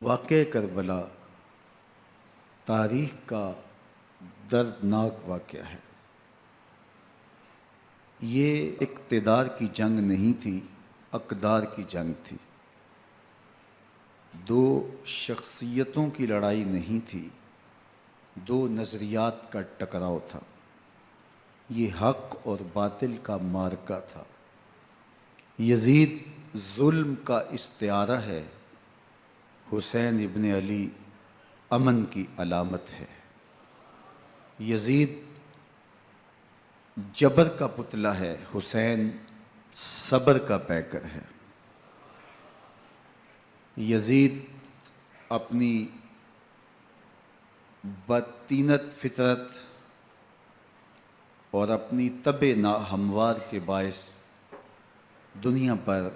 واقعہ کربلا تاریخ کا دردناک واقعہ ہے۔ یہ اقتدار کی جنگ نہیں تھی، اقدار کی جنگ تھی۔ دو شخصیتوں کی لڑائی نہیں تھی، دو نظریات کا ٹکراؤ تھا۔ یہ حق اور باطل کا معرکہ تھا۔ یزید ظلم کا استعارہ ہے، حسین ابن علی امن کی علامت ہے۔ یزید جبر کا پتلا ہے، حسین صبر کا پیکر ہے۔ یزید اپنی بدطینت فطرت اور اپنی طبع ناہموار کے باعث دنیا پر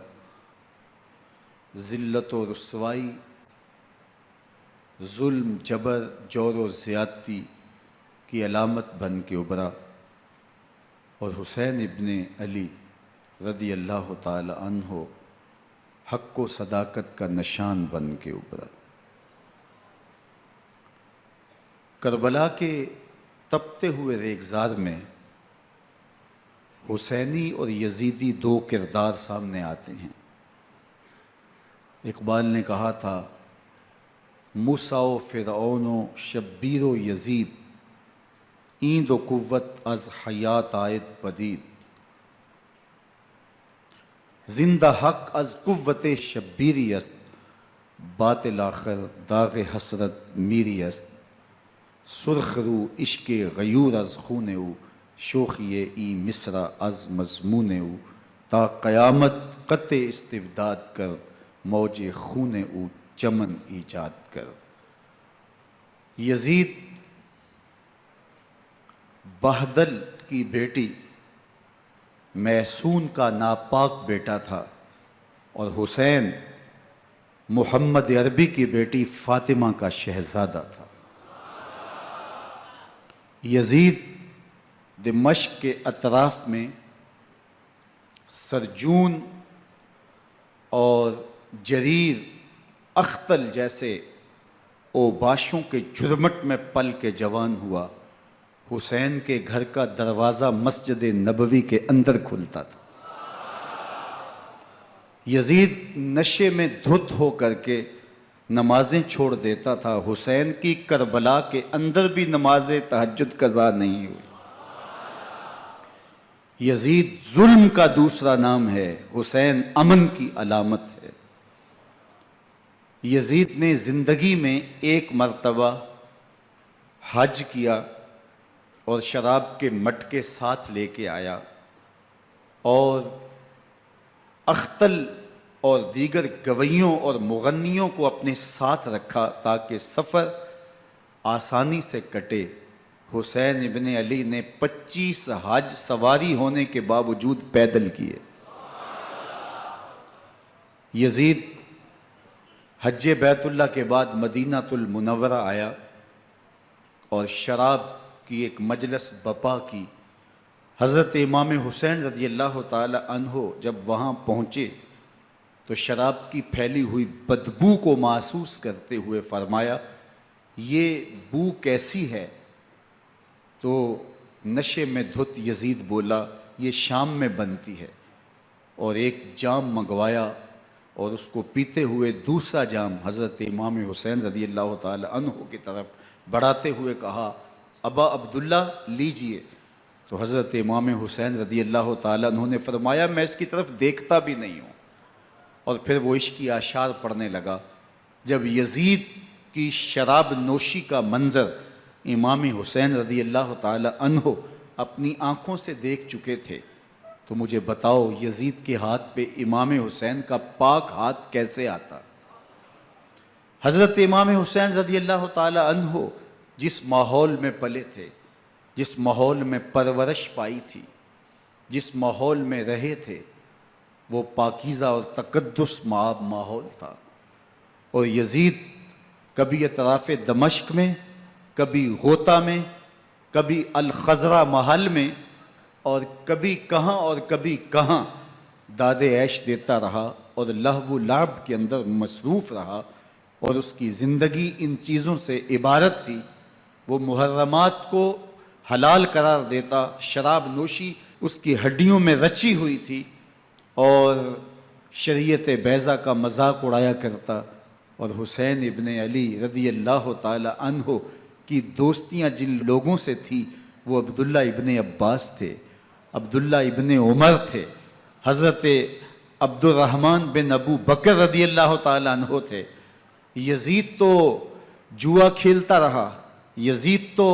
ذلت و رسوائی، ظلم، جبر، جور و زیادتی کی علامت بن کے ابھرا، اور حسین ابن علی رضی اللہ تعالی عنہ حق و صداقت کا نشان بن کے ابھرا۔ کربلا کے تپتے ہوئے ریگزار میں حسینی اور یزیدی دو کردار سامنے آتے ہیں۔ اقبال نے کہا تھا، موسیٰ و فرعون و شبیر و یزید، ایند و قوت از حیات آید پدید، زندہ حق از قوت شبیری است، باطل آخر داغ حسرت میری است، سرخ رو عشق غیور از خون او، شوخی ای مصرع از مضمون او، تا قیامت قطع استبداد کر، موج خون او چمن ایجاد کر۔ یزید بہدل کی بیٹی محسون کا ناپاک بیٹا تھا، اور حسین محمد عربی کی بیٹی فاطمہ کا شہزادہ تھا۔ یزید دمشق کے اطراف میں سرجون اور جریر، اختل جیسے اوباشوں کے جھرمٹ میں پل کے جوان ہوا۔ حسین کے گھر کا دروازہ مسجد نبوی کے اندر کھلتا تھا۔ یزید نشے میں دھت ہو کر کے نمازیں چھوڑ دیتا تھا۔ حسین کی کربلا کے اندر بھی نماز تہجد قضا نہیں ہوئی۔ یزید ظلم کا دوسرا نام ہے، حسین امن کی علامت ہے۔ یزید نے زندگی میں ایک مرتبہ حج کیا اور شراب کے مٹکے ساتھ لے کے آیا، اور اختل اور دیگر گویوں اور مغنیوں کو اپنے ساتھ رکھا تاکہ سفر آسانی سے کٹے۔ حسین ابن علی نے 25 حج سواری ہونے کے باوجود پیدل کیے۔ یزید حج بیت اللہ کے بعد مدینہ المنورہ آیا اور شراب کی ایک مجلس بپا کی۔ حضرت امام حسین رضی اللہ تعالی عنہ جب وہاں پہنچے تو شراب کی پھیلی ہوئی بدبو کو محسوس کرتے ہوئے فرمایا، یہ بو کیسی ہے؟ تو نشے میں دھت یزید بولا، یہ شام میں بنتی ہے، اور ایک جام منگوایا اور اس کو پیتے ہوئے دوسرا جام حضرت امام حسین رضی اللہ تعالی عنہ کی طرف بڑھاتے ہوئے کہا، ابا عبداللہ لیجئے۔ تو حضرت امام حسین رضی اللہ تعالیٰ عنہ نے فرمایا، میں اس کی طرف دیکھتا بھی نہیں ہوں، اور پھر وہ عشقی اشعار پڑھنے لگا۔ جب یزید کی شراب نوشی کا منظر امام حسین رضی اللہ تعالیٰ عنہ اپنی آنکھوں سے دیکھ چکے تھے، تو مجھے بتاؤ یزید کے ہاتھ پہ امام حسین کا پاک ہاتھ کیسے آتا؟ حضرت امام حسین رضی اللہ تعالیٰ عنہ جس ماحول میں پلے تھے، جس ماحول میں پرورش پائی تھی، جس ماحول میں رہے تھے، وہ پاکیزہ اور تقدس مآب ماحول تھا۔ اور یزید کبھی اطراف دمشق میں، کبھی غوطہ میں، کبھی الخضرہ محل میں، اور کبھی کہاں اور کبھی کہاں داد عیش دیتا رہا اور لہو و لعب کے اندر مصروف رہا، اور اس کی زندگی ان چیزوں سے عبارت تھی۔ وہ محرمات کو حلال قرار دیتا، شراب نوشی اس کی ہڈیوں میں رچی ہوئی تھی، اور شریعت بیضا کا مذاق اڑایا کرتا۔ اور حسین ابن علی رضی اللہ تعالی عنہ کی دوستیاں جن لوگوں سے تھی وہ عبداللہ ابن عباس تھے، عبداللہ ابن عمر تھے، حضرت عبد الرحمن بن ابو بکر رضی اللہ تعالی عنہ تھے۔ یزید تو جوا کھیلتا رہا، یزید تو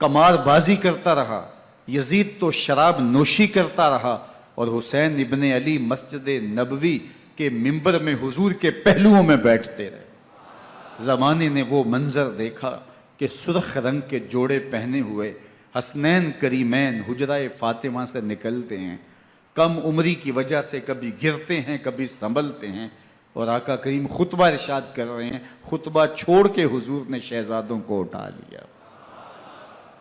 قمار بازی کرتا رہا، یزید تو شراب نوشی کرتا رہا، اور حسین ابن علی مسجد نبوی کے ممبر میں حضور کے پہلوؤں میں بیٹھتے رہے۔ زمانے نے وہ منظر دیکھا کہ سرخ رنگ کے جوڑے پہنے ہوئے حسنین کریمین حجرہ فاطمہ سے نکلتے ہیں، کم عمری کی وجہ سے کبھی گرتے ہیں کبھی سنبھلتے ہیں، اور آقا کریم خطبہ ارشاد کر رہے ہیں، خطبہ چھوڑ کے حضور نے شہزادوں کو اٹھا لیا۔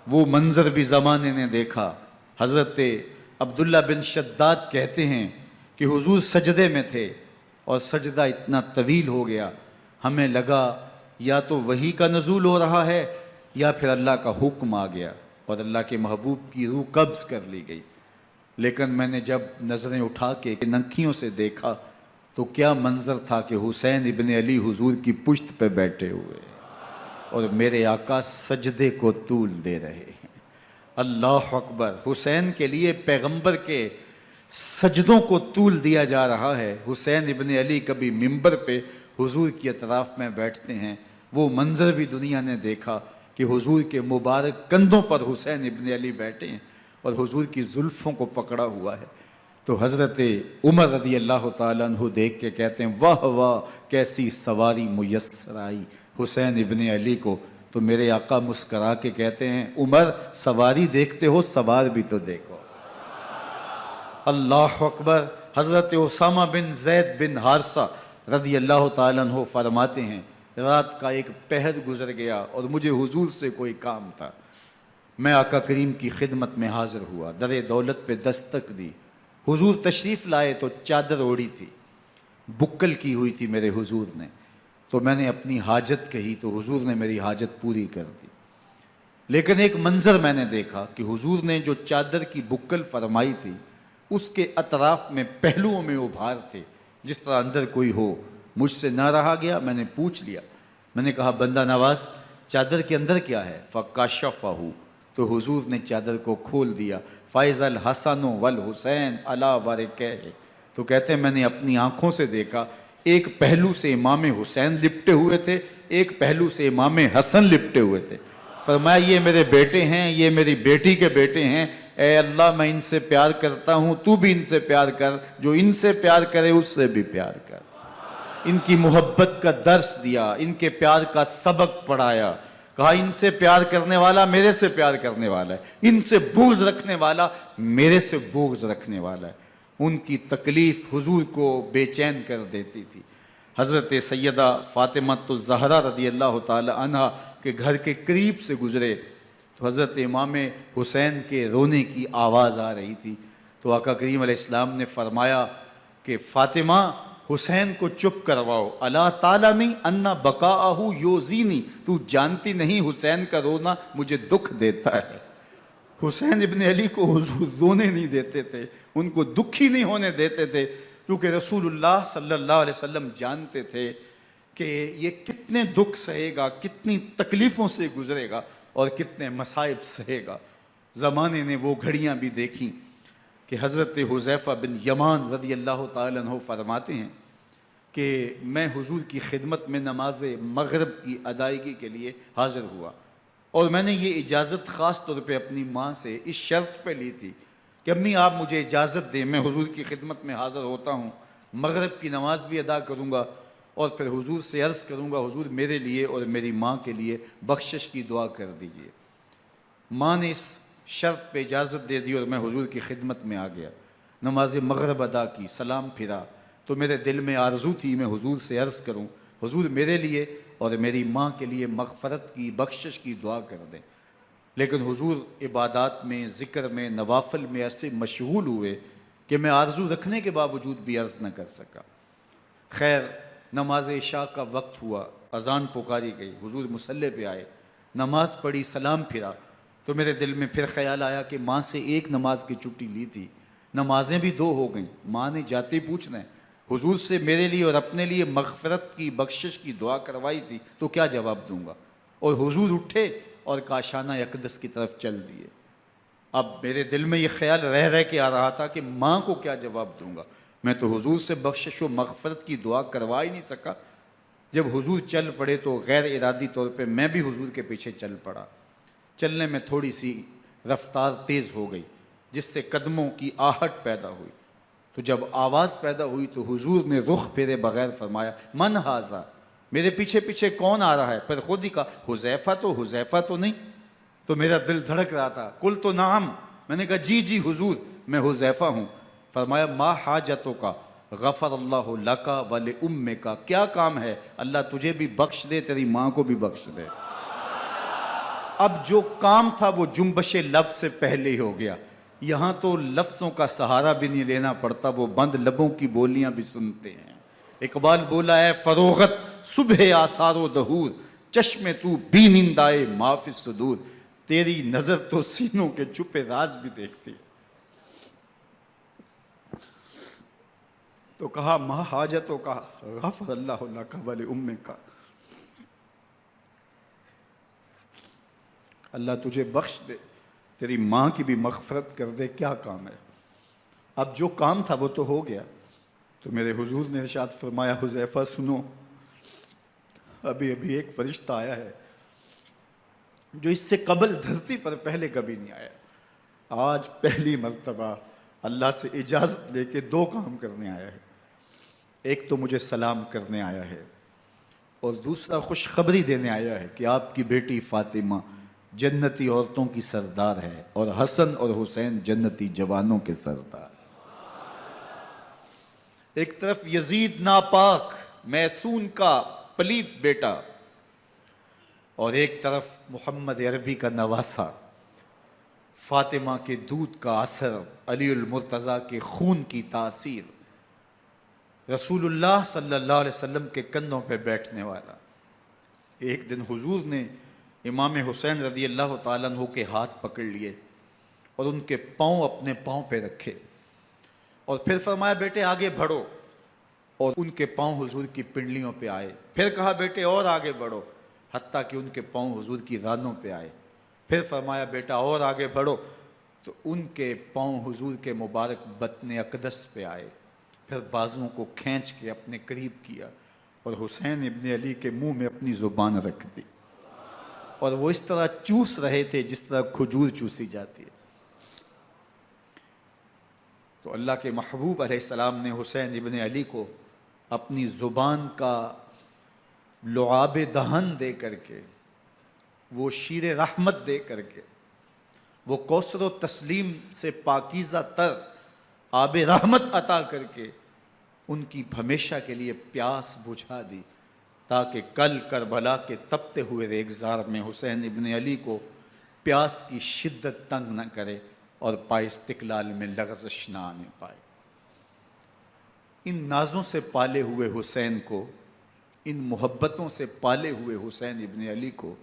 وہ منظر بھی زمانے نے دیکھا۔ حضرت عبداللہ بن شداد کہتے ہیں کہ حضور سجدے میں تھے اور سجدہ اتنا طویل ہو گیا، ہمیں لگا یا تو وحی کا نزول ہو رہا ہے یا پھر اللہ کا حکم آ گیا اور اللہ کے محبوب کی روح قبض کر لی گئی۔ لیکن میں نے جب نظریں اٹھا کے ننکیوں سے دیکھا تو کیا منظر تھا کہ حسین ابن علی حضور کی پشت پہ بیٹھے ہوئے اور میرے آقا سجدے کو طول دے رہے ہیں۔ اللہ اکبر! حسین کے لیے پیغمبر کے سجدوں کو طول دیا جا رہا ہے۔ حسین ابن علی کبھی ممبر پہ حضور کی اطراف میں بیٹھتے ہیں، وہ منظر بھی دنیا نے دیکھا کہ حضور کے مبارک کندھوں پر حسین ابن علی بیٹھے ہیں اور حضور کی زلفوں کو پکڑا ہوا ہے۔ تو حضرت عمر رضی اللہ تعالیٰ عنہ دیکھ کے کہتے ہیں واہ واہ کیسی سواری میسر آئی حسین ابن علی کو۔ تو میرے آقا مسکرا کے کہتے ہیں عمر سواری دیکھتے ہو سوار بھی تو دیکھو۔ اللہ اکبر! حضرت اسامہ بن زید بن حارثہ رضی اللہ تعالیٰ عنہ فرماتے ہیں رات کا ایک پہر گزر گیا اور مجھے حضور سے کوئی کام تھا، میں آقا کریم کی خدمت میں حاضر ہوا، در دولت پہ دستک دی، حضور تشریف لائے تو چادر اوڑی تھی، بکل کی ہوئی تھی میرے حضور نے، تو میں نے اپنی حاجت کہی تو حضور نے میری حاجت پوری کر دی۔ لیکن ایک منظر میں نے دیکھا کہ حضور نے جو چادر کی بکل فرمائی تھی اس کے اطراف میں پہلوؤں میں ابھار تھے جس طرح اندر کوئی ہو۔ مجھ سے نہ رہا گیا، میں نے پوچھ لیا، میں نے کہا بندہ نواز چادر کے اندر کیا ہے؟ فَكَشَفَهُ، تو حضور نے چادر کو کھول دیا۔ فَإِذَا الْحَسَنُ وَالْحُسَيْنُ عَلَىٰ وَرِكَيْهِ، تو کہتے ہیں میں نے اپنی آنکھوں سے دیکھا ایک پہلو سے امام حسین لپٹے ہوئے تھے، ایک پہلو سے امام حسن لپٹے ہوئے تھے۔ فرمایا یہ میرے بیٹے ہیں، یہ میری بیٹی کے بیٹے ہیں، اے اللہ میں ان سے پیار کرتا ہوں، تو بھی ان سے پیار کر، جو ان سے پیار کرے اس سے بھی پیار کر۔ ان کی محبت کا درس دیا، ان کے پیار کا سبق پڑھایا، کہا ان سے پیار کرنے والا میرے سے پیار کرنے والا ہے، ان سے بغض رکھنے والا میرے سے بغض رکھنے والا ہے۔ ان کی تکلیف حضور کو بے چین کر دیتی تھی۔ حضرت سیدہ فاطمہ الزہرا رضی اللہ تعالی عنہ کے گھر کے قریب سے گزرے تو حضرت امام حسین کے رونے کی آواز آ رہی تھی، تو آقا کریم علیہ السلام نے فرمایا کہ فاطمہ حسین کو چپ کرواؤ، الا تعلمی ان بقاءہ یوزینی، تو جانتی نہیں حسین کا رونا مجھے دکھ دیتا ہے۔ حسین ابن علی کو حضور رونے نہیں دیتے تھے، ان کو دکھی نہیں ہونے دیتے تھے، کیونکہ رسول اللہ صلی اللہ علیہ وسلم جانتے تھے کہ یہ کتنے دکھ سہے گا، کتنی تکلیفوں سے گزرے گا اور کتنے مصائب سہے گا۔ زمانے نے وہ گھڑیاں بھی دیکھیں کہ حضرت حذیفہ بن یمان رضی اللہ تعالیٰ عنہ فرماتے ہیں کہ میں حضور کی خدمت میں نماز مغرب کی ادائیگی کے لیے حاضر ہوا، اور میں نے یہ اجازت خاص طور پہ اپنی ماں سے اس شرط پہ لی تھی کہ امی آپ مجھے اجازت دیں، میں حضور کی خدمت میں حاضر ہوتا ہوں، مغرب کی نماز بھی ادا کروں گا اور پھر حضور سے عرض کروں گا حضور میرے لیے اور میری ماں کے لیے بخشش کی دعا کر دیجئے۔ ماں نے اس شرط پہ اجازت دے دی اور میں حضور کی خدمت میں آ گیا، نماز مغرب ادا کی، سلام پھرا تو میرے دل میں آرزو تھی میں حضور سے عرض کروں حضور میرے لیے اور میری ماں کے لیے مغفرت کی بخشش کی دعا کر دیں، لیکن حضور عبادات میں ذکر میں نوافل میں ایسے مشغول ہوئے کہ میں آرزو رکھنے کے باوجود بھی عرض نہ کر سکا۔ خیر نماز عشاء کا وقت ہوا، اذان پکاری گئی، حضور مصلی پہ آئے، نماز پڑھی، سلام پھرا، تو میرے دل میں پھر خیال آیا کہ ماں سے ایک نماز کی چھٹی لی تھی، نمازیں بھی 2 ہو گئیں، ماں نے جاتے پوچھنا ہے، حضور سے میرے لیے اور اپنے لیے مغفرت کی بخشش کی دعا کروائی تھی، تو کیا جواب دوں گا؟ اور حضور اٹھے اور کاشانہ اقدس کی طرف چل دیے۔ اب میرے دل میں یہ خیال رہ کے آ رہا تھا کہ ماں کو کیا جواب دوں گا؟ میں تو حضور سے بخشش و مغفرت کی دعا کروا ہی نہیں سکا۔ جب حضور چل پڑے تو غیر ارادی طور پہ میں بھی حضور کے پیچھے چل پڑا۔ چلنے میں تھوڑی سی رفتار تیز ہو گئی، جس سے قدموں کی آہٹ پیدا ہوئی، تو جب آواز پیدا ہوئی تو حضور نے رخ پھیرے بغیر فرمایا، من ھذا، میرے پیچھے پیچھے کون آ رہا ہے؟ پھر خود ہی کہا، حذیفہ تو نہیں؟ تو میرا دل دھڑک رہا تھا، قلت نعم، میں نے کہا جی جی حضور میں حذیفہ ہوں۔ فرمایا ما حاجتوں کا، غفر اللہ لک ولامک، کیا کام ہے؟ اللہ تجھے بھی بخش دے، تیری ماں کو بھی بخش دے۔ اب جو کام تھا وہ جنبش لب سے پہلے ہی ہو گیا، یہاں تو لفظوں کا سہارا بھی نہیں لینا پڑتا، وہ بند لبوں کی بولیاں بھی سنتے ہیں۔ اقبال بولا ہے، فروغت صبح آثار و دہور، چشم تو بینندائے ما فی الصدور، تیری نظر تو سینوں کے چھپے راز بھی دیکھتی۔ تو کہا ما حاجتوں کا، غفر اللہ لک ولامک، اللہ تجھے بخش دے، تیری ماں کی بھی مغفرت کر دے، کیا کام ہے؟ اب جو کام تھا وہ تو ہو گیا۔ تو میرے حضور نے ارشاد فرمایا، حذیفہ سنو، ابھی ایک فرشتہ آیا ہے جو اس سے قبل دھرتی پر پہلے کبھی نہیں آیا، آج پہلی مرتبہ اللہ سے اجازت لے کے 2 کام کرنے آیا ہے۔ ایک تو مجھے سلام کرنے آیا ہے، اور دوسرا خوشخبری دینے آیا ہے کہ آپ کی بیٹی فاطمہ جنتی عورتوں کی سردار ہے، اور حسن اور حسین جنتی جوانوں کے سردار۔ ایک طرف یزید ناپاک میسون کا پلید بیٹا، اور ایک طرف محمد عربی کا نواسا، فاطمہ کے دودھ کا اثر، علی المرتضیٰ کے خون کی تاثیر، رسول اللہ صلی اللہ علیہ وسلم کے کندھوں پہ بیٹھنے والا۔ ایک دن حضور نے امام حسین رضی اللہ تعالیٰ عنہ کے ہاتھ پکڑ لیے اور ان کے پاؤں اپنے پاؤں پہ رکھے، اور پھر فرمایا بیٹے آگے بڑھو، اور ان کے پاؤں حضور کی پنڈلیوں پہ آئے۔ پھر کہا بیٹے اور آگے بڑھو، حتیٰ کہ ان کے پاؤں حضور کی رانوں پہ آئے۔ پھر فرمایا بیٹا اور آگے بڑھو، تو ان کے پاؤں حضور کے مبارک بطن اقدس پہ آئے۔ پھر بازوؤں کو کھینچ کے اپنے قریب کیا، اور حسین ابن علی کے منہ میں اپنی زبان رکھ دی، اور وہ اس طرح چوس رہے تھے جس طرح کھجور چوسی جاتی ہے۔ تو اللہ کے محبوب علیہ السلام نے حسین ابن علی کو اپنی زبان کا لعاب دہن دے کر کے، وہ شیر رحمت دے کر کے، وہ کوثر و تسلیم سے پاکیزہ تر آب رحمت عطا کر کے ان کی ہمیشہ کے لیے پیاس بجھا دی، تاکہ کل کربلا کے تپتے ہوئے ریگزار میں حسین ابن علی کو پیاس کی شدت تنگ نہ کرے اور پائے استقلال میں لغزش نہ آنے پائے۔ ان نازوں سے پالے ہوئے حسین کو، ان محبتوں سے پالے ہوئے حسین ابن علی کو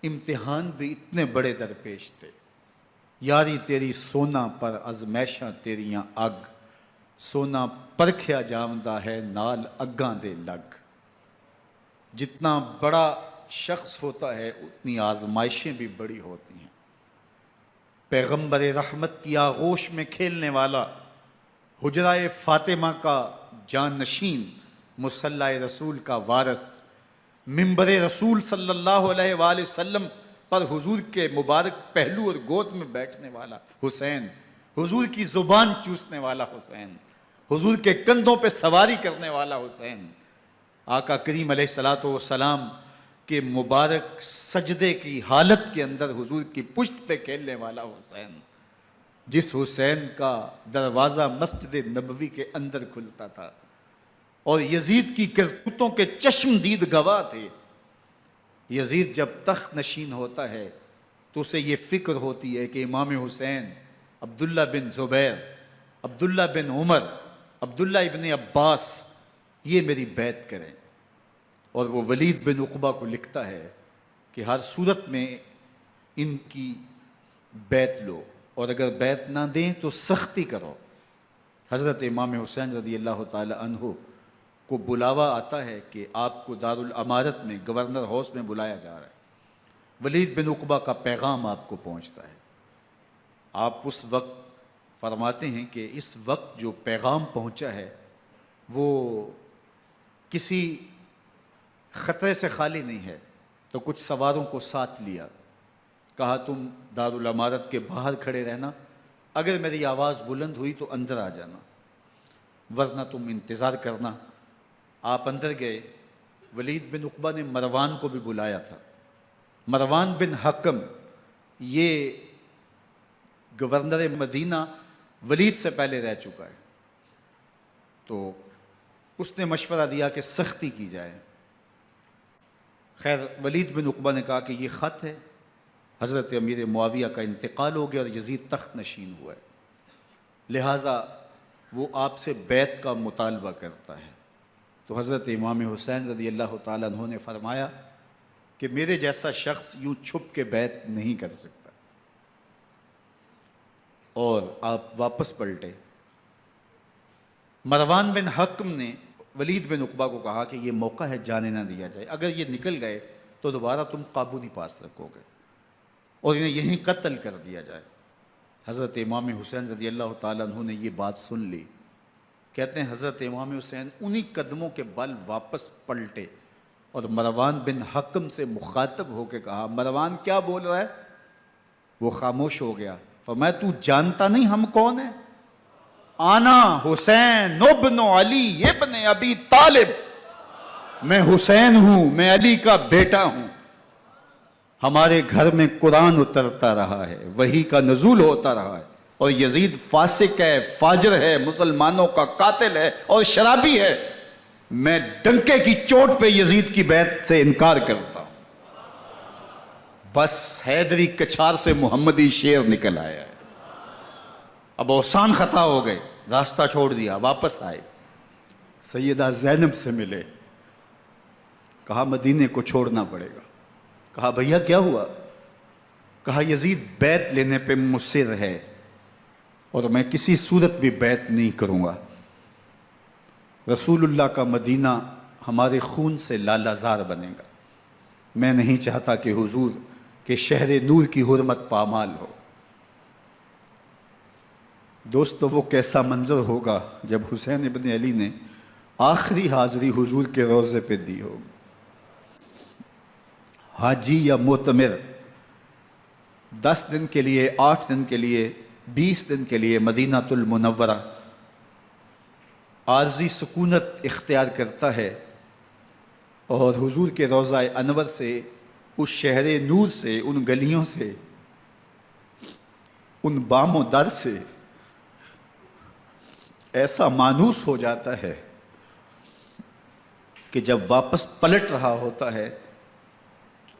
امتحان بھی اتنے بڑے درپیش تھے۔ یاری تیری سونا پر ازمیشاں تیریاں اگ، سونا پرکھیا جامدہ ہے نال اگاں دے لگ۔ جتنا بڑا شخص ہوتا ہے اتنی آزمائشیں بھی بڑی ہوتی ہیں۔ پیغمبر رحمت کی آغوش میں کھیلنے والا، حجرہ فاطمہ کا جانشین، مصلی رسول کا وارث، منبر رسول صلی اللہ علیہ وآلہ وسلم پر حضور کے مبارک پہلو اور گود میں بیٹھنے والا حسین، حضور کی زبان چوسنے والا حسین، حضور کے کندھوں پہ سواری کرنے والا حسین، آقا کریم علیہ السلام کے مبارک سجدے کی حالت کے اندر حضور کی پشت پہ کھیلنے والا حسین، جس حسین کا دروازہ مسجد نبوی کے اندر کھلتا تھا اور یزید کی کرتوتوں کے چشمدید گواہ تھے۔ یزید جب تخت نشین ہوتا ہے تو اسے یہ فکر ہوتی ہے کہ امام حسین، عبداللہ بن زبیر، عبداللہ بن عمر، عبداللہ ابن عباس، یہ میری بیعت کریں، اور وہ ولید بن عقبہ کو لکھتا ہے کہ ہر صورت میں ان کی بیعت لو، اور اگر بیعت نہ دیں تو سختی کرو۔ حضرت امام حسین رضی اللہ تعالی عنہ کو بلاوا آتا ہے کہ آپ کو دارالامارت میں گورنر ہاؤس میں بلایا جا رہا ہے، ولید بن عقبہ کا پیغام آپ کو پہنچتا ہے۔ آپ اس وقت فرماتے ہیں کہ اس وقت جو پیغام پہنچا ہے وہ کسی خطرے سے خالی نہیں ہے، تو کچھ سواروں کو ساتھ لیا، کہا تم دارالامارت کے باہر کھڑے رہنا، اگر میری آواز بلند ہوئی تو اندر آ جانا، ورنہ تم انتظار کرنا۔ آپ اندر گئے۔ ولید بن عقبہ نے مروان کو بھی بلایا تھا۔ مروان بن حکم یہ گورنر مدینہ ولید سے پہلے رہ چکا ہے، تو اس نے مشورہ دیا کہ سختی کی جائے۔ خیر ولید بن عقبہ نے کہا کہ یہ خط ہے، حضرت امیر معاویہ کا انتقال ہو گیا اور یزید تخت نشین ہوا ہے، لہٰذا وہ آپ سے بیعت کا مطالبہ کرتا ہے۔ تو حضرت امام حسین رضی اللہ تعالیٰ عنہ نے فرمایا کہ میرے جیسا شخص یوں چھپ کے بیعت نہیں کر سکتا، اور آپ واپس پلٹے۔ مروان بن حکم نے ولید بن عقبہ کو کہا کہ یہ موقع ہے جانے نہ دیا جائے، اگر یہ نکل گئے تو دوبارہ تم قابو نہیں پا سکو گے، اور انہیں یہیں قتل کر دیا جائے۔ حضرت امام حسین رضی اللہ تعالیٰ عنہ نے یہ بات سن لی۔ کہتے ہیں حضرت امام حسین انہی قدموں کے بل واپس پلٹے اور مروان بن حکم سے مخاطب ہو کے کہا، مروان کیا بول رہا ہے؟ وہ خاموش ہو گیا۔ فرمایا تو جانتا نہیں ہم کون ہیں؟ آنا حسین ابن علی ابن ابی طالب، میں حسین ہوں، میں علی کا بیٹا ہوں، ہمارے گھر میں قرآن اترتا رہا ہے، وحی کا نزول ہوتا رہا ہے، اور یزید فاسق ہے، فاجر ہے، مسلمانوں کا قاتل ہے اور شرابی ہے، میں ڈنکے کی چوٹ پہ یزید کی بیعت سے انکار کرتا ہوں۔ بس حیدری کچھار سے محمدی شیر نکل آیا ہے۔ اب اوسان خطا ہو گئے، راستہ چھوڑ دیا، واپس آئے، سیدہ زینب سے ملے، کہا مدینے کو چھوڑنا پڑے گا۔ کہا بھیا کیا ہوا؟ کہا یزید بیعت لینے پہ مصر ہے اور میں کسی صورت بھی بیعت نہیں کروں گا۔ رسول اللہ کا مدینہ ہمارے خون سے لالہ زار بنے گا، میں نہیں چاہتا کہ حضور کے شہر نور کی حرمت پامال ہو۔ دوستو وہ کیسا منظر ہوگا جب حسین ابن علی نے آخری حاضری حضور کے روضے پہ دی ہوگی۔ حاجی یا معتمر 10 دن کے لیے، 8 دن کے لیے، 20 دن کے لیے مدینہ المنورہ عارضی سکونت اختیار کرتا ہے، اور حضور کے روضہ انور سے، اس شہر نور سے، ان گلیوں سے، ان بام و در سے ایسا مانوس ہو جاتا ہے کہ جب واپس پلٹ رہا ہوتا ہے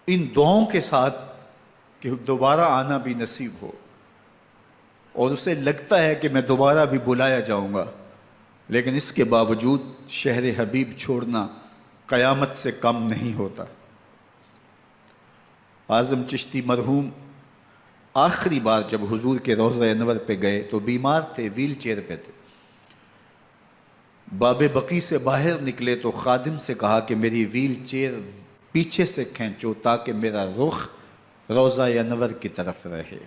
ان دعاؤں کے ساتھ کہ دوبارہ آنا بھی نصیب ہو، اور اسے لگتا ہے کہ میں دوبارہ بھی بلایا جاؤں گا، لیکن اس کے باوجود شہر حبیب چھوڑنا قیامت سے کم نہیں ہوتا۔ اعظم چشتی مرحوم آخری بار جب حضور کے روضہ انور پہ گئے تو بیمار تھے، ویل چیئر پہ تھے۔ باب بقی سے باہر نکلے تو خادم سے کہا کہ میری ویل چیئر پیچھے سے کھینچو تاکہ میرا رخ روضہ انور کی طرف رہے،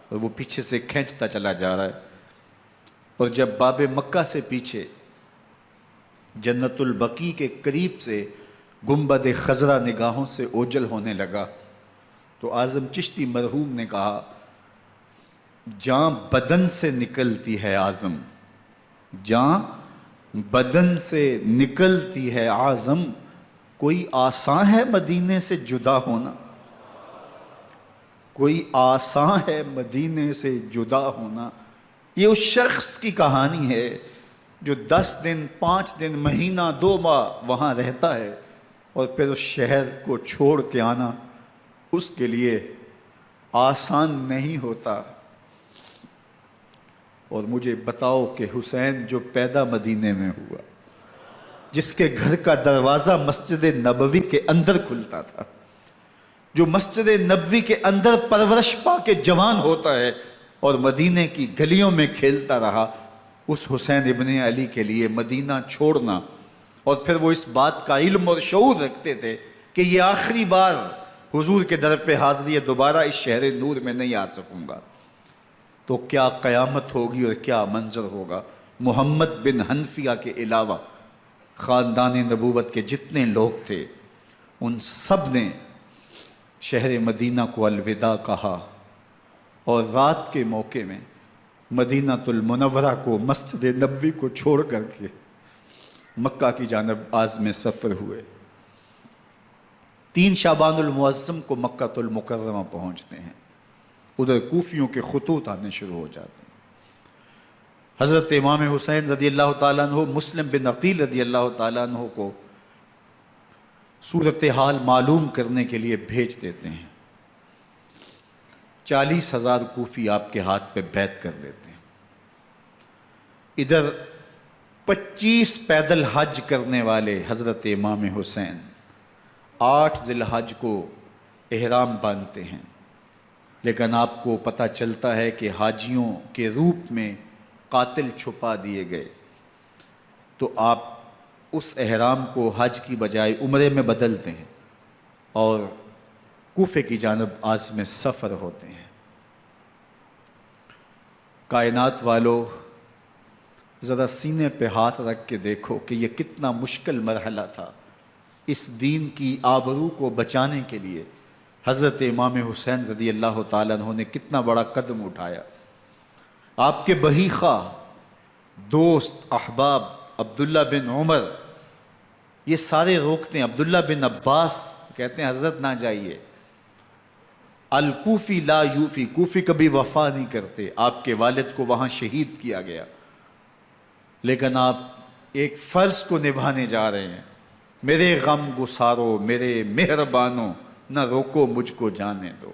اور وہ پیچھے سے کھینچتا چلا جا رہا ہے، اور جب باب مکہ سے پیچھے جنت البقیع کے قریب سے گنبد خضرا نگاہوں سے اوجل ہونے لگا تو اعظم چشتی مرحوم نے کہا، جاں بدن سے نکلتی ہے اعظم، جاں بدن سے نکلتی ہے اعظم، کوئی آسان ہے مدینے سے جدا ہونا، کوئی آسان ہے مدینے سے جدا ہونا۔ یہ اس شخص کی کہانی ہے جو 10 دن، 5 دن، مہینہ، 2 ماہ وہاں رہتا ہے، اور پھر اس شہر کو چھوڑ کے آنا اس کے لیے آسان نہیں ہوتا۔ اور مجھے بتاؤ کہ حسین جو پیدا مدینے میں ہوا، جس کے گھر کا دروازہ مسجد نبوی کے اندر کھلتا تھا، جو مسجد نبوی کے اندر پرورش پا کے جوان ہوتا ہے اور مدینے کی گلیوں میں کھیلتا رہا، اس حسین ابن علی کے لیے مدینہ چھوڑنا، اور پھر وہ اس بات کا علم اور شعور رکھتے تھے کہ یہ آخری بار حضور کے در پہ حاضری ہے، دوبارہ اس شہر نور میں نہیں آ سکوں گا، تو کیا قیامت ہوگی اور کیا منظر ہوگا۔ محمد بن حنفیہ کے علاوہ خاندان نبوت کے جتنے لوگ تھے ان سب نے شہر مدینہ کو الوداع کہا، اور رات کے موقع میں مدینہ المنورہ کو، مسجد نبوی کو چھوڑ کر کے مکہ کی جانب عازم سفر ہوئے۔ 3 شعبان المعظم کو مکہ المکرمہ پہنچتے ہیں، ادھر کوفیوں کے خطوط آنے شروع ہو جاتے ہیں۔ حضرت امام حسین رضی اللہ تعالیٰ عنہ مسلم بن عقیل رضی اللہ تعالیٰ عنہ کو صورتحال معلوم کرنے کے لیے بھیج دیتے ہیں۔ 40,000 کوفی آپ کے ہاتھ پہ بیعت کر لیتے ہیں۔ ادھر 25 پیدل حج کرنے والے حضرت امام حسین 8 ذی الحج کو احرام باندھتے ہیں، لیکن آپ کو پتہ چلتا ہے کہ حاجیوں کے روپ میں قاتل چھپا دیے گئے، تو آپ اس احرام کو حج کی بجائے عمرے میں بدلتے ہیں اور کوفے کی جانب عازم سفر ہوتے ہیں۔ کائنات والو، ذرا سینے پہ ہاتھ رکھ کے دیکھو کہ یہ کتنا مشکل مرحلہ تھا۔ اس دین کی آبرو کو بچانے کے لیے حضرت امام حسین رضی اللہ تعالیٰ عنہ نے کتنا بڑا قدم اٹھایا۔ آپ کے بہی خواہ، دوست، احباب عبداللہ بن عمر یہ سارے روکتے ہیں۔ عبداللہ بن عباس کہتے ہیں حضرت نہ جائیے، الکوفی لا یوفی، کوفی کبھی وفا نہیں کرتے۔ آپ کے والد کو وہاں شہید کیا گیا، لیکن آپ ایک فرض کو نبھانے جا رہے ہیں۔ میرے غم گسارو، میرے مہربانوں، نہ روکو مجھ کو جانے دو،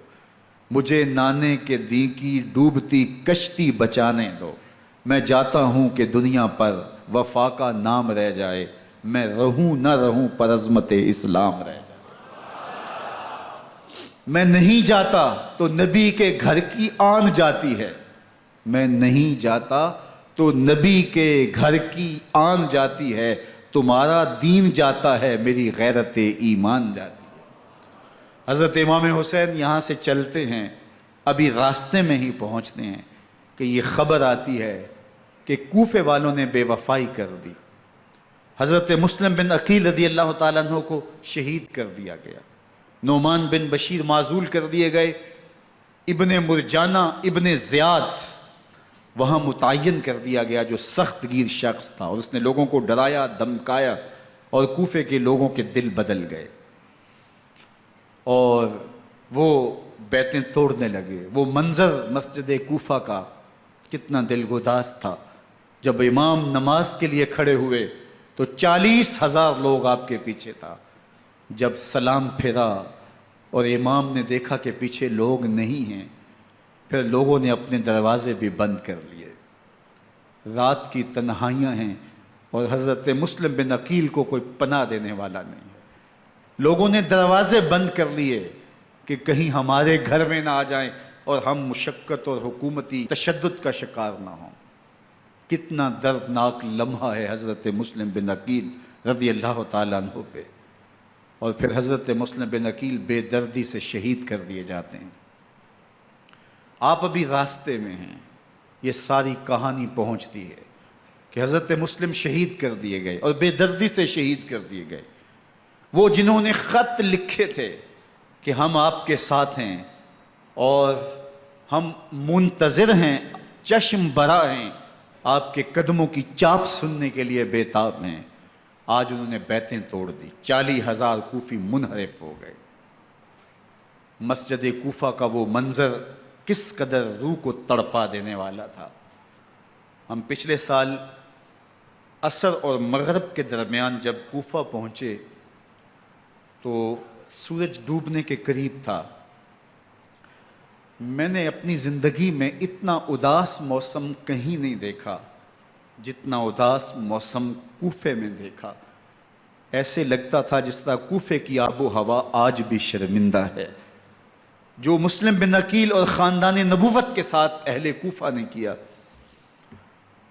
مجھے نانے کے دی کی ڈوبتی کشتی بچانے دو۔ میں جاتا ہوں کہ دنیا پر وفا کا نام رہ جائے، میں رہوں نہ رہوں پر عظمت اسلام رہ جائے۔ میں نہیں جاتا تو نبی کے گھر کی آن جاتی ہے، میں نہیں جاتا تو نبی کے گھر کی آن جاتی ہے، تمہارا دین جاتا ہے، میری غیرت ایمان جاتی ہے۔ حضرت امام حسین یہاں سے چلتے ہیں، ابھی راستے میں ہی پہنچتے ہیں کہ یہ خبر آتی ہے کہ کوفے والوں نے بے وفائی کر دی، حضرت مسلم بن عقیل رضی اللہ تعالیٰ عنہ کو شہید کر دیا گیا، نعمان بن بشیر معزول کر دیے گئے، ابن مرجانہ ابن زیاد وہاں متعین کر دیا گیا جو سخت گیر شخص تھا، اور اس نے لوگوں کو ڈرایا، دھمکایا، اور کوفے کے لوگوں کے دل بدل گئے اور وہ بیتیں توڑنے لگے۔ وہ منظر مسجد کوفہ کا کتنا دلگداز تھا۔ جب امام نماز کے لیے کھڑے ہوئے تو 40,000 لوگ آپ کے پیچھے تھا۔ جب سلام پھیرا اور امام نے دیکھا کہ پیچھے لوگ نہیں ہیں، پھر لوگوں نے اپنے دروازے بھی بند کر لیے۔ رات کی تنہائیاں ہیں اور حضرت مسلم بن عقیل کو کوئی پناہ دینے والا نہیں ہے۔ لوگوں نے دروازے بند کر لیے کہ کہیں ہمارے گھر میں نہ آ جائیں اور ہم مشقت اور حکومتی تشدد کا شکار نہ ہوں۔ کتنا دردناک لمحہ ہے حضرت مسلم بن عقیل رضی اللہ تعالیٰ عنہ پہ، اور پھر حضرت مسلم بن عقیل بے دردی سے شہید کر دیے جاتے ہیں۔ آپ ابھی راستے میں ہیں، یہ ساری کہانی پہنچتی ہے کہ حضرت مسلم شہید کر دیے گئے اور بے دردی سے شہید کر دیے گئے۔ وہ جنہوں نے خط لکھے تھے کہ ہم آپ کے ساتھ ہیں اور ہم منتظر ہیں، چشم برا ہیں، آپ کے قدموں کی چاپ سننے کے لیے بےتاب ہیں، آج انہوں نے بیتیں توڑ دی۔ 40,000 کوفی منحرف ہو گئے۔ مسجد کوفہ کا وہ منظر کس قدر روح کو تڑپا دینے والا تھا۔ ہم پچھلے سال عصر اور مغرب کے درمیان جب کوفہ پہنچے تو سورج ڈوبنے کے قریب تھا۔ میں نے اپنی زندگی میں اتنا اداس موسم کہیں نہیں دیکھا جتنا اداس موسم کوفے میں دیکھا۔ ایسے لگتا تھا جس طرح کوفے کی آب و ہوا آج بھی شرمندہ ہے۔ جو مسلم بن عقیل اور خاندان نبوت کے ساتھ اہل کوفہ نے کیا،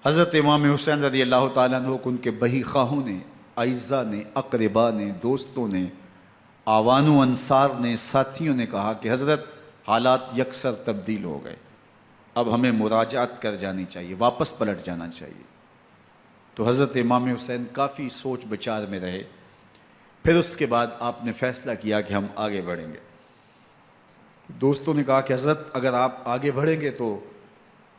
حضرت امام حسین رضی اللہ تعالیٰ عنہ کو ان کے بہی خواہوں نے، اعزاء نے، اقربا نے، دوستوں نے، آوان و انصار نے، ساتھیوں نے کہا کہ حضرت حالات یکسر تبدیل ہو گئے، اب ہمیں مراجعت کر جانی چاہیے، واپس پلٹ جانا چاہیے۔ تو حضرت امام حسین کافی سوچ بچار میں رہے، پھر اس کے بعد آپ نے فیصلہ کیا کہ ہم آگے بڑھیں گے۔ دوستوں نے کہا کہ حضرت اگر آپ آگے بڑھیں گے تو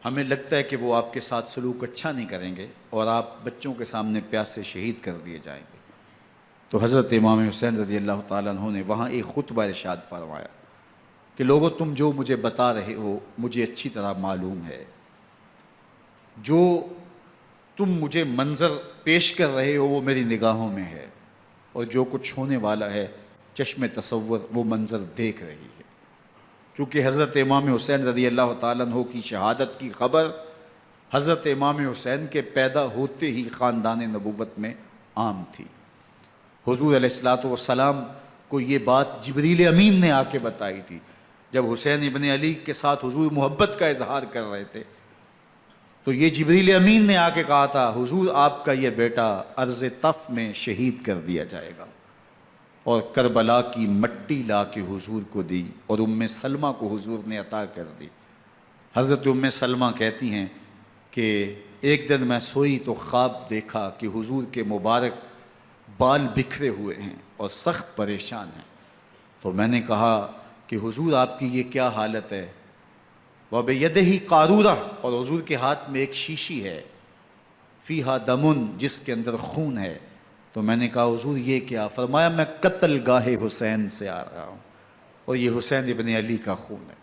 ہمیں لگتا ہے کہ وہ آپ کے ساتھ سلوک اچھا نہیں کریں گے اور آپ بچوں کے سامنے پیاسے شہید کر دیے جائیں گے۔ تو حضرت امام حسین رضی اللہ تعالیٰ عنہ نے وہاں ایک خطبہ ارشاد فرمایا کہ لوگو تم جو مجھے بتا رہے ہو مجھے اچھی طرح معلوم ہے، جو تم مجھے منظر پیش کر رہے ہو وہ میری نگاہوں میں ہے، اور جو کچھ ہونے والا ہے چشم تصور وہ منظر دیکھ رہی ہے۔ چونکہ حضرت امام حسین رضی اللہ تعالیٰ عنہ کی شہادت کی خبر حضرت امام حسین کے پیدا ہوتے ہی خاندان نبوت میں عام تھی۔ حضور علیہ الصلوۃ والسلام کو یہ بات جبریل امین نے آ کے بتائی تھی جب حسین ابن علی کے ساتھ حضور محبت کا اظہار کر رہے تھے، تو یہ جبریل امین نے آ کے کہا تھا حضور آپ کا یہ بیٹا ارض طف میں شہید کر دیا جائے گا، اور کربلا کی مٹی لا کے حضور کو دی اور ام سلمہ کو حضور نے عطا کر دی۔ حضرت ام سلمہ کہتی ہیں کہ ایک دن میں سوئی تو خواب دیکھا کہ حضور کے مبارک بال بکھرے ہوئے ہیں اور سخت پریشان ہیں، تو میں نے کہا کہ حضور آپ کی یہ کیا حالت ہے؟ وَبِيَدِهِ قَارُورَةٌ، اور حضور کے ہاتھ میں ایک شیشی ہے، فِيهَا دَمٌ، جس کے اندر خون ہے۔ تو میں نے کہا حضور یہ کیا؟ فرمایا میں قتل گاہ حسین سے آ رہا ہوں اور یہ حسین ابن علی کا خون ہے۔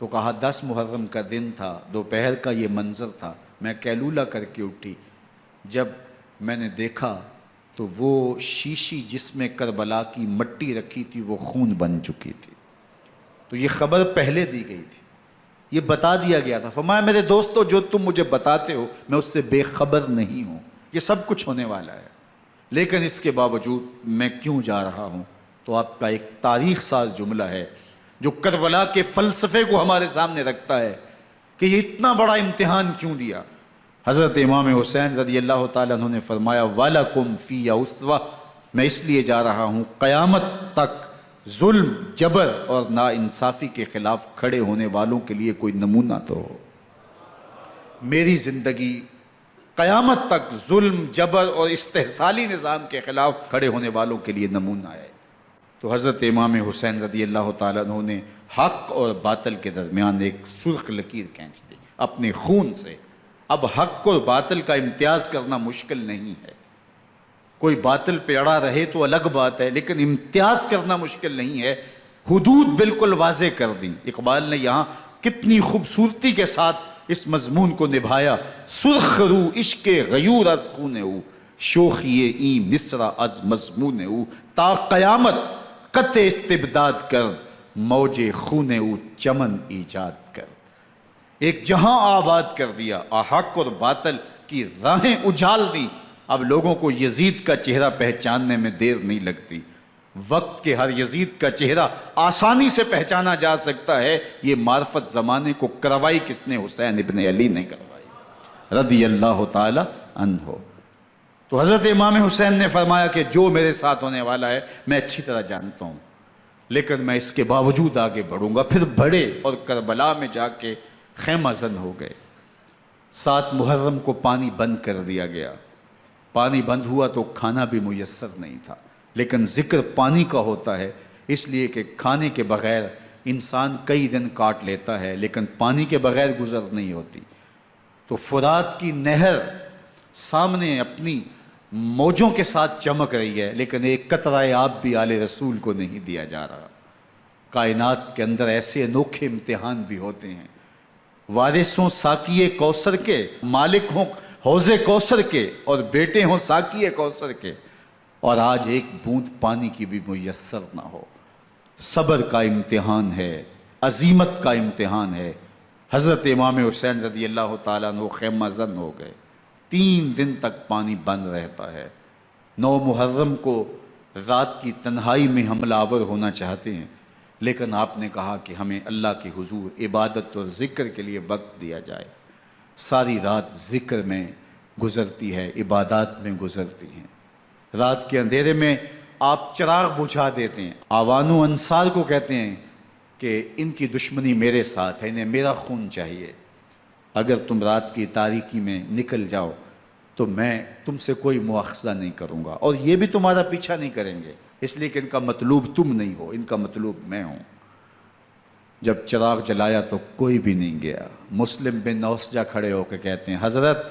تو کہا 10 محرم کا دن تھا، دوپہر کا یہ منظر تھا، میں کیلولہ کر کے اٹھی، جب میں نے دیکھا تو وہ شیشی جس میں کربلا کی مٹی رکھی تھی وہ خون بن چکی تھی۔ تو یہ خبر پہلے دی گئی تھی، یہ بتا دیا گیا تھا۔ فرمایا میرے دوستو جو تم مجھے بتاتے ہو میں اس سے بے خبر نہیں ہوں، یہ سب کچھ ہونے والا ہے، لیکن اس کے باوجود میں کیوں جا رہا ہوں؟ تو آپ کا ایک تاریخ ساز جملہ ہے جو کربلا کے فلسفے کو ہمارے سامنے رکھتا ہے کہ یہ اتنا بڑا امتحان کیوں دیا۔ حضرت امام حسین رضی اللہ تعالیٰ عنہ نے فرمایا وَلَكُمْ فِيَّ أُسْوَةٌ، میں اس لیے جا رہا ہوں قیامت تک ظلم، جبر اور ناانصافی کے خلاف کھڑے ہونے والوں کے لیے کوئی نمونہ تو ہو۔ میری زندگی قیامت تک ظلم، جبر اور استحصالی نظام کے خلاف کھڑے ہونے والوں کے لیے نمونہ ہے۔ تو حضرت امام حسین رضی اللہ تعالیٰ عنہ نے حق اور باطل کے درمیان ایک سرخ لکیر کھینچ دی اپنے خون سے۔ اب حق اور باطل کا امتیاز کرنا مشکل نہیں ہے، کوئی باطل پہ اڑا رہے تو الگ بات ہے، لیکن امتیاز کرنا مشکل نہیں ہے۔ حدود بالکل واضح کر دیں۔ اقبال نے یہاں کتنی خوبصورتی کے ساتھ اس مضمون کو نبھایا۔ سرخ رو عشق غیور از خون او، شوخی این مصرع از مضمون او، تا قیامت قطع استبداد کر، موج خون او چمن ایجاد کر۔ ایک جہاں آباد کر دیا، حق اور باطل کی راہیں اجال دی۔ اب لوگوں کو یزید کا چہرہ پہچاننے میں دیر نہیں لگتی، وقت کے ہر یزید کا چہرہ آسانی سے پہچانا جا سکتا ہے۔ یہ معرفت زمانے کو کروائی کس نے؟ حسین ابن علی نے کروائی رضی اللہ تعالی عنہ۔ تو حضرت امام حسین نے فرمایا کہ جو میرے ساتھ ہونے والا ہے میں اچھی طرح جانتا ہوں، لیکن میں اس کے باوجود آگے بڑھوں گا۔ پھر بڑھے اور کربلا میں جا کے خیمہ زن ہو گئے۔ 7 محرم کو پانی بند کر دیا گیا۔ پانی بند ہوا تو کھانا بھی میسر نہیں تھا، لیکن ذکر پانی کا ہوتا ہے اس لیے کہ کھانے کے بغیر انسان کئی دن کاٹ لیتا ہے، لیکن پانی کے بغیر گزر نہیں ہوتی۔ تو فرات کی نہر سامنے اپنی موجوں کے ساتھ چمک رہی ہے، لیکن ایک قطرہ آب بھی آل رسول کو نہیں دیا جا رہا۔ کائنات کے اندر ایسے انوکھے امتحان بھی ہوتے ہیں۔ وارث ہوں ساقی کوثر کے، مالک ہوں حوض کوثر کے، اور بیٹے ہوں ساقی کوثر کے، اور آج ایک بوند پانی کی بھی میسر نہ ہو۔ صبر کا امتحان ہے، عزیمت کا امتحان ہے۔ حضرت امام حسین رضی اللہ تعالیٰ عنہ خیمہ زن ہو گئے۔ 3 دن تک پانی بند رہتا ہے۔ 9 محرم کو رات کی تنہائی میں حملہ آور ہونا چاہتے ہیں، لیکن آپ نے کہا کہ ہمیں اللہ کے حضور عبادت اور ذکر کے لیے وقت دیا جائے۔ ساری رات ذکر میں گزرتی ہے، عبادات میں گزرتی ہیں۔ رات کے اندھیرے میں آپ چراغ بجھا دیتے ہیں۔ آوان و انصار کو کہتے ہیں کہ ان کی دشمنی میرے ساتھ ہے، انہیں میرا خون چاہیے، اگر تم رات کی تاریکی میں نکل جاؤ تو میں تم سے کوئی مواخذہ نہیں کروں گا، اور یہ بھی تمہارا پیچھا نہیں کریں گے، اس لیے کہ ان کا مطلوب تم نہیں ہو، ان کا مطلوب میں ہوں۔ جب چراغ جلایا تو کوئی بھی نہیں گیا۔ مسلم بن نوسجہ کھڑے ہو کے کہتے ہیں حضرت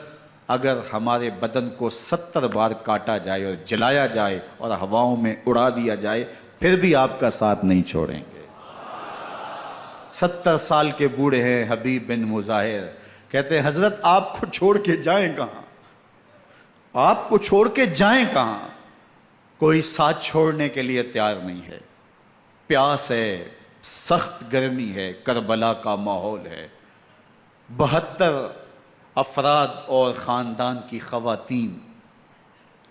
اگر ہمارے بدن کو 70 بار کاٹا جائے اور جلایا جائے اور ہواؤں میں اڑا دیا جائے پھر بھی آپ کا ساتھ نہیں چھوڑیں گے۔ 70 سال کے بوڑھے ہیں حبیب بن مظاہر، کہتے ہیں حضرت آپ کو چھوڑ کے جائیں کہاں، آپ کو چھوڑ کے جائیں کہاں؟ کوئی ساتھ چھوڑنے کے لیے تیار نہیں ہے۔ پیاس ہے، سخت گرمی ہے، کربلا کا ماحول ہے، 72 افراد اور خاندان کی خواتین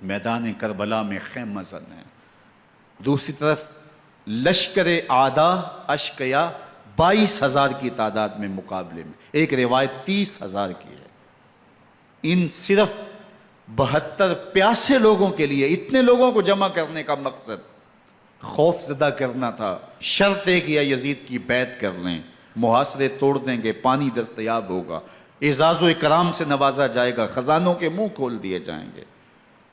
میدان کربلا میں خیمہ زن ہیں۔ دوسری طرف لشکر اعداء اشقیا 22,000 کی تعداد میں مقابلے میں، ایک روایت 30,000 کی ہے۔ ان صرف 72 پیاسے لوگوں کے لیے اتنے لوگوں کو جمع کرنے کا مقصد خوف زدہ کرنا تھا۔ شرط ہے کہ یزید کی بیعت کر لیں، محاصرے توڑ دیں گے، پانی دستیاب ہوگا، اعزاز و اکرام سے نوازا جائے گا، خزانوں کے منہ کھول دیے جائیں گے۔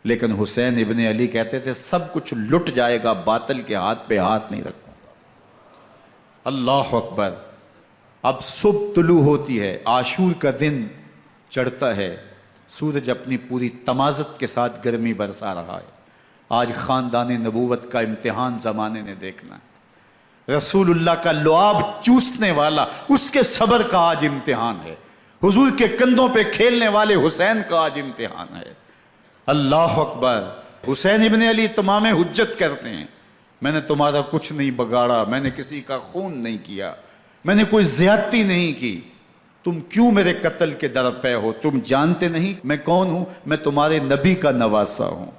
لیکن حسین ابن علی کہتے تھے سب کچھ لٹ جائے گا، باطل کے ہاتھ پہ ہاتھ نہیں رکھوں گا۔ اللہ اکبر۔ اب صبح طلوع ہوتی ہے، عاشور کا دن چڑھتا ہے، سورج اپنی پوری تمازت کے ساتھ گرمی برسا رہا ہے۔ آج خاندان نبوت کا امتحان زمانے نے دیکھنا ہے۔ رسول اللہ کا لعاب چوسنے والا اس کے صبر کا آج امتحان ہے، حضور کے کندھوں پہ کھیلنے والے حسین کا آج امتحان ہے۔ اللہ اکبر۔ حسین ابن علی تمام حجت کرتے ہیں میں نے تمہارا کچھ نہیں بگاڑا، میں نے کسی کا خون نہیں کیا، میں نے کوئی زیادتی نہیں کی، تم کیوں میرے قتل کے در پہ ہو؟ تم جانتے نہیں میں کون ہوں؟ میں تمہارے نبی کا نواسا ہوں،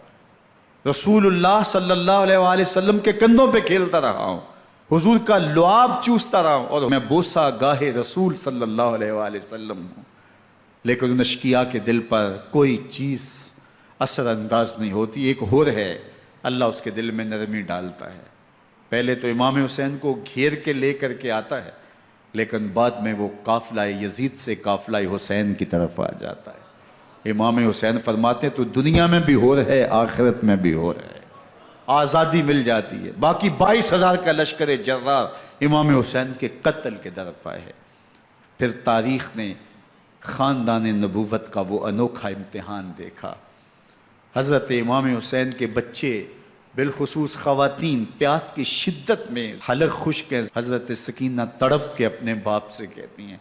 رسول اللہ صلی اللہ علیہ وآلہ وسلم کے کندھوں پہ کھیلتا رہا ہوں، حضور کا لعاب چوستا رہا ہوں، اور میں بوسہ گاہ رسول صلی اللہ علیہ وآلہ وسلم ہوں۔ لیکن ان اشقیاء کے دل پر کوئی چیز اثر انداز نہیں ہوتی۔ ایک ہور ہے، اللہ اس کے دل میں نرمی ڈالتا ہے۔ پہلے تو امام حسین کو گھیر کے لے کر کے آتا ہے، لیکن بعد میں وہ قافلہ یزید سے قافلہ حسین کی طرف آ جاتا ہے۔ امام حسین فرماتے تو دنیا میں بھی ہور ہے، آخرت میں بھی ہور ہے، آزادی مل جاتی ہے۔ باقی 22,000 کا لشکر جرار امام حسین کے قتل کے در پہ ہے۔ پھر تاریخ نے خاندان نبوت کا وہ انوکھا امتحان دیکھا۔ حضرت امام حسین کے بچے بالخصوص خواتین پیاس کی شدت میں حلق خشک ہیں۔ حضرت سکینہ تڑپ کے اپنے باپ سے کہتی ہیں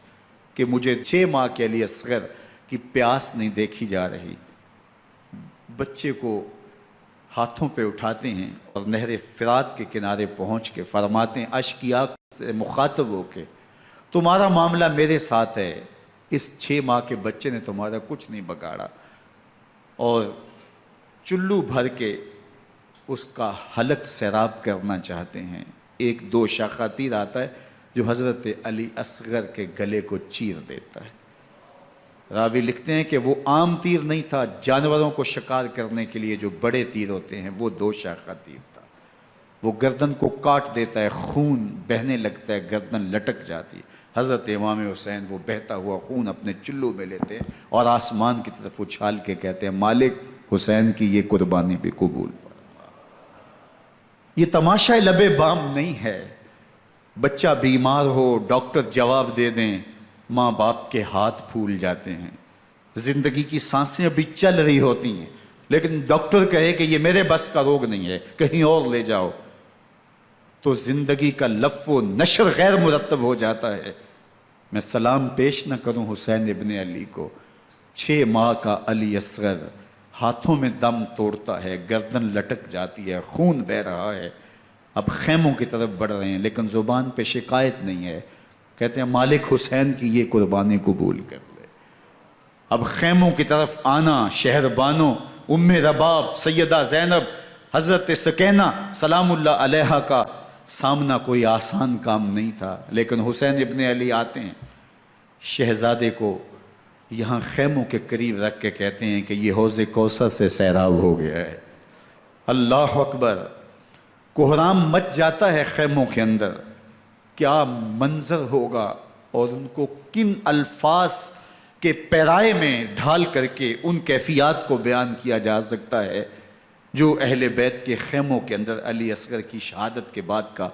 کہ مجھے 6 ماہ کے لیے اصغر کی پیاس نہیں دیکھی جا رہی۔ بچے کو ہاتھوں پہ اٹھاتے ہیں اور نہر فرات کے کنارے پہنچ کے فرماتے ہیں اشقیاء سے مخاطب ہو کے تمہارا معاملہ میرے ساتھ ہے، اس 6 ماہ کے بچے نے تمہارا کچھ نہیں بگاڑا، اور چلو بھر کے اس کا حلق سیراب کرنا چاہتے ہیں۔ ایک 2 شاخہ تیر آتا ہے جو حضرت علی اصغر کے گلے کو چیر دیتا ہے۔ راوی لکھتے ہیں کہ وہ عام تیر نہیں تھا، جانوروں کو شکار کرنے کے لیے جو بڑے تیر ہوتے ہیں وہ 2 شاخہ تیر تھا۔ وہ گردن کو کاٹ دیتا ہے، خون بہنے لگتا ہے، گردن لٹک جاتی ہے۔ حضرت امام حسین وہ بہتا ہوا خون اپنے چلو میں لیتے ہیں اور آسمان کی طرف اچھال کے کہتے ہیں مالک حسین کی یہ قربانی بھی قبول فرما۔ یہ تماشا لبے بام نہیں ہے۔ بچہ بیمار ہو، ڈاکٹر جواب دے دیں، ماں باپ کے ہاتھ پھول جاتے ہیں، زندگی کی سانسیں ابھی چل رہی ہوتی ہیں، لیکن ڈاکٹر کہے کہ یہ میرے بس کا روگ نہیں ہے، کہیں اور لے جاؤ، تو زندگی کا لف و نشر غیر مرتب ہو جاتا ہے۔ میں سلام پیش نہ کروں حسین ابن علی کو، 6 ماہ کا علی اصغر ہاتھوں میں دم توڑتا ہے، گردن لٹک جاتی ہے، خون بہہ رہا ہے۔ اب خیموں کی طرف بڑھ رہے ہیں لیکن زبان پہ شکایت نہیں ہے، کہتے ہیں مالک حسین کی یہ قربانی قبول کر لے۔ اب خیموں کی طرف آنا، شہر بانوں ام رباب سیدہ زینب حضرت سکینہ سلام اللہ علیہا کا سامنا کوئی آسان کام نہیں تھا، لیکن حسین ابن علی آتے ہیں، شہزادے کو یہاں خیموں کے قریب رکھ کے کہتے ہیں کہ یہ حوض کوثر سے سیراب ہو گیا ہے۔ اللہ اکبر، کوہرام مچ جاتا ہے خیموں کے اندر، کیا منظر ہوگا اور ان کو کن الفاظ کے پیرائے میں ڈھال کر کے ان کیفیات کو بیان کیا جا سکتا ہے جو اہل بیت کے خیموں کے اندر علی اصغر کی شہادت کے بعد کا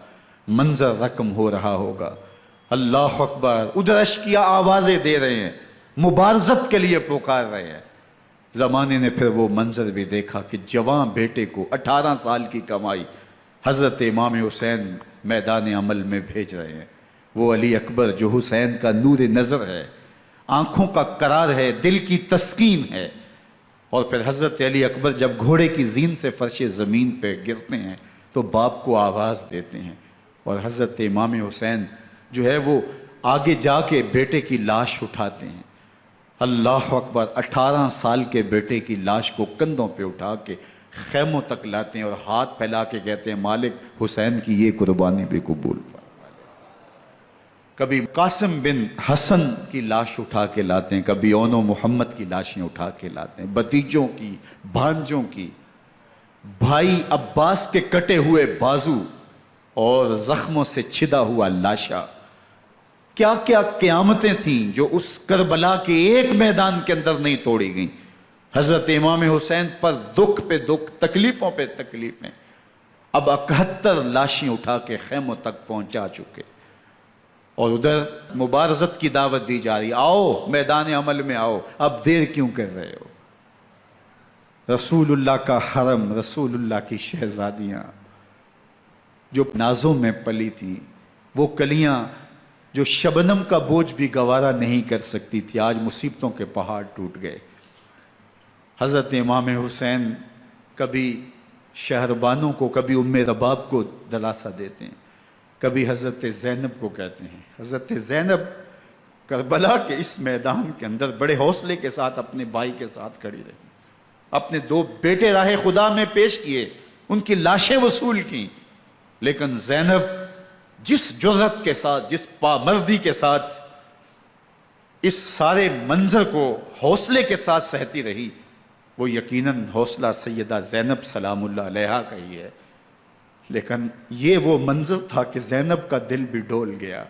منظر رقم ہو رہا ہوگا۔ اللہ اکبر، ادھر اشکیا آوازیں دے رہے ہیں، مبارزت کے لیے پکار رہے ہیں۔ زمانے نے پھر وہ منظر بھی دیکھا کہ جوان بیٹے کو 18 سال کی کمائی حضرت امام حسین میدان عمل میں بھیج رہے ہیں۔ وہ علی اکبر جو حسین کا نور نظر ہے، آنکھوں کا قرار ہے، دل کی تسکین ہے۔ اور پھر حضرت علی اکبر جب گھوڑے کی زین سے فرش زمین پہ گرتے ہیں تو باپ کو آواز دیتے ہیں، اور حضرت امام حسین جو ہے وہ آگے جا کے بیٹے کی لاش اٹھاتے ہیں۔ اللہ اکبر، 18 سال کے بیٹے کی لاش کو کندھوں پہ اٹھا کے خیموں تک لاتے ہیں اور ہاتھ پھیلا کے کہتے ہیں مالک حسین کی یہ قربانی بھی قبول فرما۔ کبھی قاسم بن حسن کی لاش اٹھا کے لاتے ہیں، کبھی اون و محمد کی لاشیں اٹھا کے لاتے ہیں، بتیجوں کی، بھانجوں کی، بھائی عباس کے کٹے ہوئے بازو اور زخموں سے چھدا ہوا لاشا۔ کیا کیا قیامتیں تھیں جو اس کربلا کے ایک میدان کے اندر نہیں توڑی گئیں۔ حضرت امام حسین پر دکھ پہ دکھ، تکلیفوں پہ تکلیفیں، اب 71 لاشیں اٹھا کے خیموں تک پہنچا چکے، اور ادھر مبارزت کی دعوت دی جا رہی، آؤ میدان عمل میں آؤ، اب دیر کیوں کر رہے ہو۔ رسول اللہ کا حرم، رسول اللہ کی شہزادیاں جو نازوں میں پلی تھیں، وہ کلیاں جو شبنم کا بوجھ بھی گوارا نہیں کر سکتی تھی، آج مصیبتوں کے پہاڑ ٹوٹ گئے۔ حضرت امام حسین کبھی شہربانوں کو، کبھی ام رباب کو دلاسا دیتے ہیں، کبھی حضرت زینب کو کہتے ہیں۔ حضرت زینب کربلا کے اس میدان کے اندر بڑے حوصلے کے ساتھ اپنے بھائی کے ساتھ کھڑی رہی، اپنے 2 بیٹے راہ خدا میں پیش کیے، ان کی لاشیں وصول کی، لیکن زینب جس جرأت کے ساتھ، جس پامردی کے ساتھ اس سارے منظر کو حوصلے کے ساتھ سہتی رہی، وہ یقیناً حوصلہ سیدہ زینب سلام اللہ علیہا کا ہی ہے۔ لیکن یہ وہ منظر تھا کہ زینب کا دل بھی ڈول گیا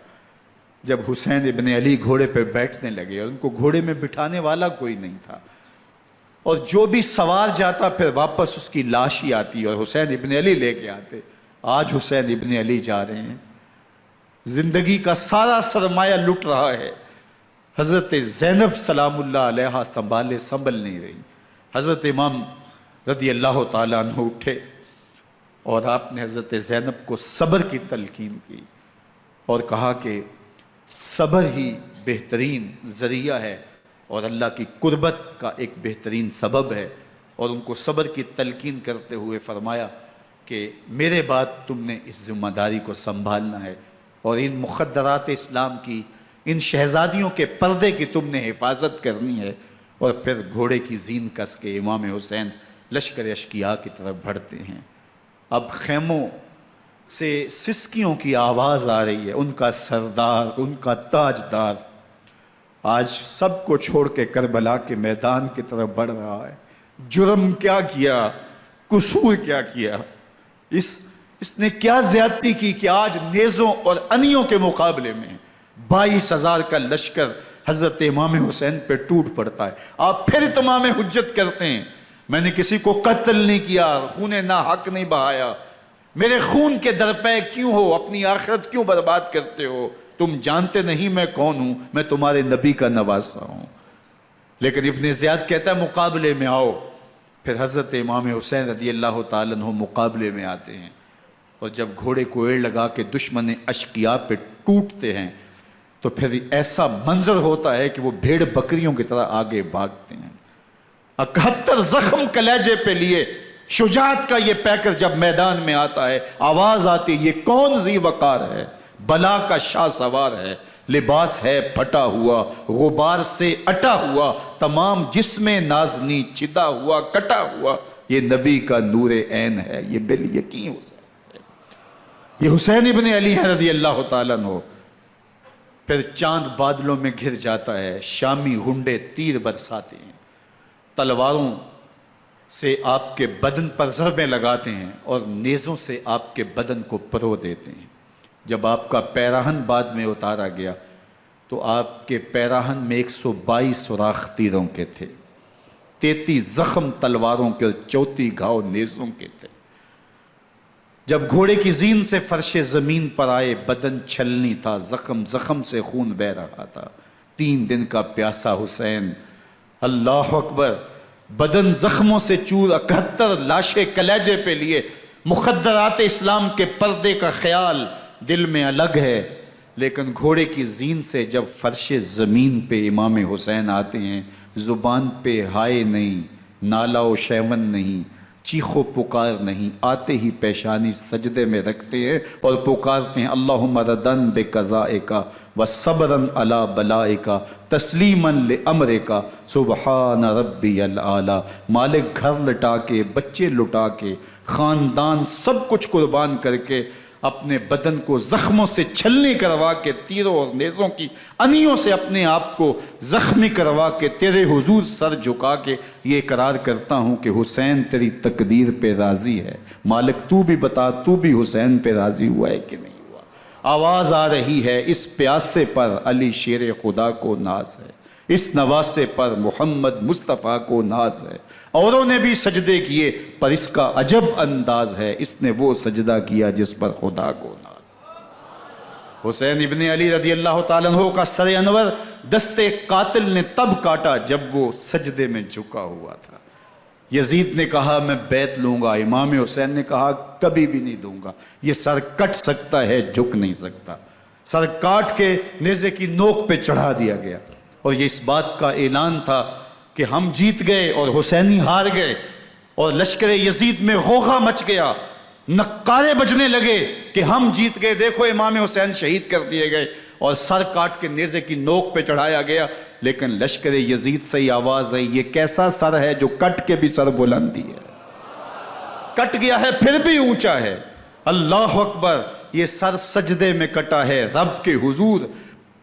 جب حسین ابن علی گھوڑے پہ بیٹھنے لگے، اور ان کو گھوڑے میں بٹھانے والا کوئی نہیں تھا، اور جو بھی سوار جاتا پھر واپس اس کی لاش ہی آتی اور حسین ابن علی لے کے آتے۔ آج حسین ابن علی جا رہے ہیں، زندگی کا سارا سرمایہ لٹ رہا ہے، حضرت زینب سلام اللہ علیہا سنبھل نہیں رہی۔ حضرت امام رضی اللہ تعالیٰ عنہ اٹھے اور آپ نے حضرت زینب کو صبر کی تلقین کی اور کہا کہ صبر ہی بہترین ذریعہ ہے اور اللہ کی قربت کا ایک بہترین سبب ہے، اور ان کو صبر کی تلقین کرتے ہوئے فرمایا کہ میرے بعد تم نے اس ذمہ داری کو سنبھالنا ہے، اور ان مخدرات اسلام کی، ان شہزادیوں کے پردے کی تم نے حفاظت کرنی ہے۔ اور پھر گھوڑے کی زین کس کے امام حسین لشکر اشکیا کی طرف بڑھتے ہیں۔ اب خیموں سے سسکیوں کی آواز آ رہی ہے، ان کا سردار، ان کا تاجدار آج سب کو چھوڑ کے کربلا کے میدان کی طرف بڑھ رہا ہے۔ جرم کیا کیا، قصور کیا کیا، اس نے کیا زیادتی کی کہ آج نیزوں اور انیوں کے مقابلے میں 22,000 کا لشکر حضرت امام حسین پہ ٹوٹ پڑتا ہے۔ آپ پھر اتمام حجت کرتے ہیں، میں نے کسی کو قتل نہیں کیا، خون ناحق نہیں بہایا، میرے خون کے درپے کیوں ہو، اپنی آخرت کیوں برباد کرتے ہو، تم جانتے نہیں میں کون ہوں، میں تمہارے نبی کا نواسا ہوں۔ لیکن ابن زیاد کہتا ہے مقابلے میں آؤ۔ پھر حضرت امام حسین رضی اللہ تعالیٰ عنہ مقابلے میں آتے ہیں، اور جب گھوڑے کو ایڑ لگا کے دشمن اشقیاء پہ ٹوٹتے ہیں تو پھر ایسا منظر ہوتا ہے کہ وہ بھیڑ بکریوں کی طرح آگے بھاگتے ہیں۔ 71 زخم کلیجے پہ لیے شجاعت کا یہ پیکر جب میدان میں آتا ہے، آواز آتی، یہ کون ذی وقار ہے، بلا کا شاہ سوار ہے، لباس ہے پھٹا ہوا غبار سے اٹا ہوا، تمام جسم نازنی چدا ہوا کٹا ہوا، یہ نبی کا نور عین ہے، یہ بالیقین حسین ہے، یہ حسین ابن علی ہے رضی اللہ تعالیٰ عنہ۔ پھر چاند بادلوں میں گھر جاتا ہے، شامی غنڈے تیر برساتے ہیں، تلواروں سے آپ کے بدن پر ضربیں لگاتے ہیں اور نیزوں سے آپ کے بدن کو پرو دیتے ہیں۔ جب آپ کا پیراہن بعد میں اتارا گیا تو آپ کے پیراہن میں 122 سوراخ تیروں کے تھے، 33 زخم تلواروں کے اور 34 گھاؤ نیزوں کے تھے۔ جب گھوڑے کی زین سے فرش زمین پر آئے، بدن چھلنی تھا، زخم زخم سے خون بہہ رہا تھا، 3 دن کا پیاسا حسین، اللہ اکبر، بدن زخموں سے چور، 71 لاشیں کلیجے پہ لیے، مخدرات اسلام کے پردے کا خیال دل میں الگ ہے، لیکن گھوڑے کی زین سے جب فرش زمین پہ امام حسین آتے ہیں، زبان پہ ہائے نہیں، نالا و شیون نہیں، چیخ و پکار نہیں، آتے ہی پیشانی سجدے میں رکھتے ہیں اور پکارتے ہیں اللہم ردن بقضائک وصبرن علی بلائک تسلیما لامرک سبحان ربی العالی۔ مالک گھر لٹا کے، بچے لٹا کے، خاندان سب کچھ قربان کر کے، اپنے بدن کو زخموں سے چھلنی کروا کے، تیروں اور نیزوں کی انیوں سے اپنے آپ کو زخمی کروا کے، تیرے حضور سر جھکا کے یہ اقرار کرتا ہوں کہ حسین تیری تقدیر پہ راضی ہے، مالک تو بھی بتا، تو بھی حسین پہ راضی ہوا ہے کہ نہیں ہوا۔ آواز آ رہی ہے، اس پیاسے پر علی شیر خدا کو ناز ہے، اس نواسے پر محمد مصطفیٰ کو ناز ہے۔ اوروں نے بھی سجدے کیے پر اس کا عجب انداز ہے، اس نے وہ سجدہ کیا جس پر خدا کو ناز۔ حسین ابن علی رضی اللہ تعالیٰ عنہ کا سر انور دستے قاتل نے تب کاٹا جب وہ سجدے میں جھکا ہوا تھا۔ یزید نے کہا میں بیعت لوں گا، امام حسین نے کہا کبھی بھی نہیں دوں گا، یہ سر کٹ سکتا ہے جھک نہیں سکتا۔ سر کاٹ کے نیزے کی نوک پہ چڑھا دیا گیا اور یہ اس بات کا اعلان تھا کہ ہم جیت گئے اور حسینی ہار گئے، اور لشکر یزید میں غوغا مچ گیا، نقارے بجنے لگے کہ ہم جیت گئے، دیکھو امام حسین شہید کر دیے گئے، اور سر کاٹ کے نیزے کی نوک پہ چڑھایا گیا۔ لیکن لشکر یزید سے ہی آواز آئی یہ کیسا سر ہے جو کٹ کے بھی سر بلندی ہے، کٹ گیا ہے پھر بھی اونچا ہے، اللہ اکبر، یہ سر سجدے میں کٹا ہے، رب کے حضور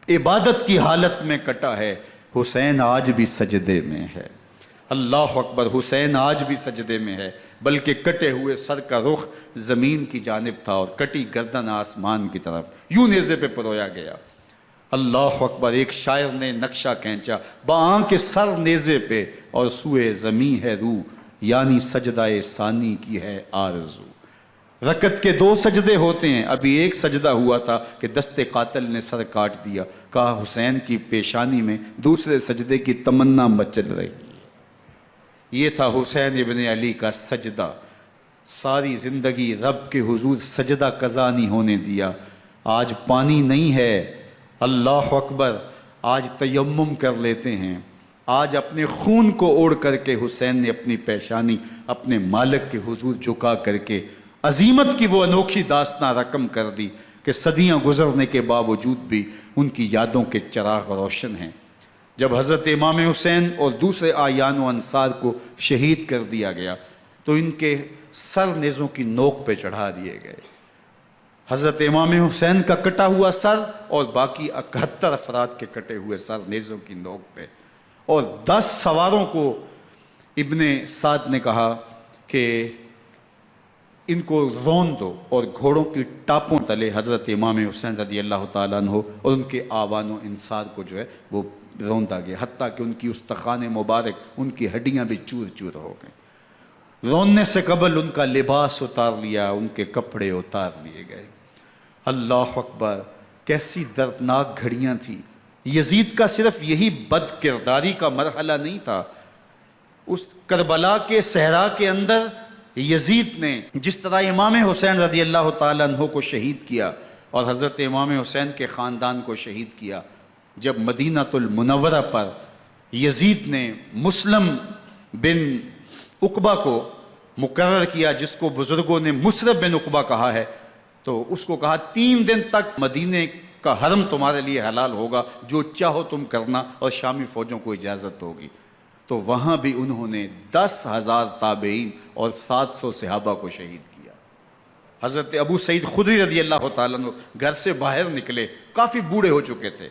عبادت کی حالت میں کٹا ہے۔ حسین آج بھی سجدے میں ہے، اللہ اکبر، حسین آج بھی سجدے میں ہے، بلکہ کٹے ہوئے سر کا رخ زمین کی جانب تھا اور کٹی گردن آسمان کی طرف، یوں نیزے پہ پرویا گیا۔ اللہ اکبر، ایک شاعر نے نقشہ کھینچا، بآنکھ سر نیزے پہ اور سوئے زمیں ہے روح، یعنی سجدہ ثانی کی ہے آرزو۔ رکعت کے 2 سجدے ہوتے ہیں، ابھی ایک سجدہ ہوا تھا کہ دست قاتل نے سر کاٹ دیا، کہا حسین کی پیشانی میں دوسرے سجدے کی تمنا مچل رہی ہے۔ یہ تھا حسین ابن علی کا سجدہ، ساری زندگی رب کے حضور سجدہ قضا نہیں ہونے دیا۔ آج پانی نہیں ہے، اللہ اکبر، آج تیمم کر لیتے ہیں، آج اپنے خون کو اوڑھ کر کے حسین نے اپنی پیشانی اپنے مالک کے حضور جھکا کر کے عظیمت کی وہ انوکھی داستان رقم کر دی کہ صدیاں گزرنے کے باوجود بھی ان کی یادوں کے چراغ روشن ہیں۔ جب حضرت امام حسین اور دوسرے آیان و انصار کو شہید کر دیا گیا تو ان کے سر نیزوں کی نوک پہ چڑھا دیے گئے۔ حضرت امام حسین کا کٹا ہوا سر اور باقی 71 افراد کے کٹے ہوئے سر نیزوں کی نوک پہ، اور 10 سواروں کو ابن سعد نے کہا کہ ان کو رون دو، اور گھوڑوں کی ٹاپوں تلے حضرت امام حسین رضی اللہ تعالیٰ عنہ اور ان کے آوان و انصار کو جو ہے وہ روندا گیا، حتیٰ کہ ان کی استخوان مبارک، ان کی ہڈیاں بھی چور چور ہو گئیں۔ روننے سے قبل ان کا لباس اتار لیا، ان کے کپڑے اتار لیے گئے۔ اللہ اکبر، کیسی دردناک گھڑیاں تھیں۔ یزید کا صرف یہی بد کرداری کا مرحلہ نہیں تھا، اس کربلا کے صحرا کے اندر یزید نے جس طرح امام حسین رضی اللہ تعالیٰ عنہ کو شہید کیا اور حضرت امام حسین کے خاندان کو شہید کیا، جب مدینہ المنورہ پر یزید نے مسلم بن عقبہ کو مقرر کیا، جس کو بزرگوں نے مصرب بن عقبہ کہا ہے، تو اس کو کہا 3 دن تک مدینے کا حرم تمہارے لیے حلال ہوگا، جو چاہو تم کرنا، اور شامی فوجوں کو اجازت ہوگی۔ تو وہاں بھی انہوں نے 10,000 تابعین اور 700 صحابہ کو شہید کیا۔ حضرت ابو سعید خدری رضی اللہ تعالیٰ عنہ گھر سے باہر نکلے، کافی بوڑھے ہو چکے تھے،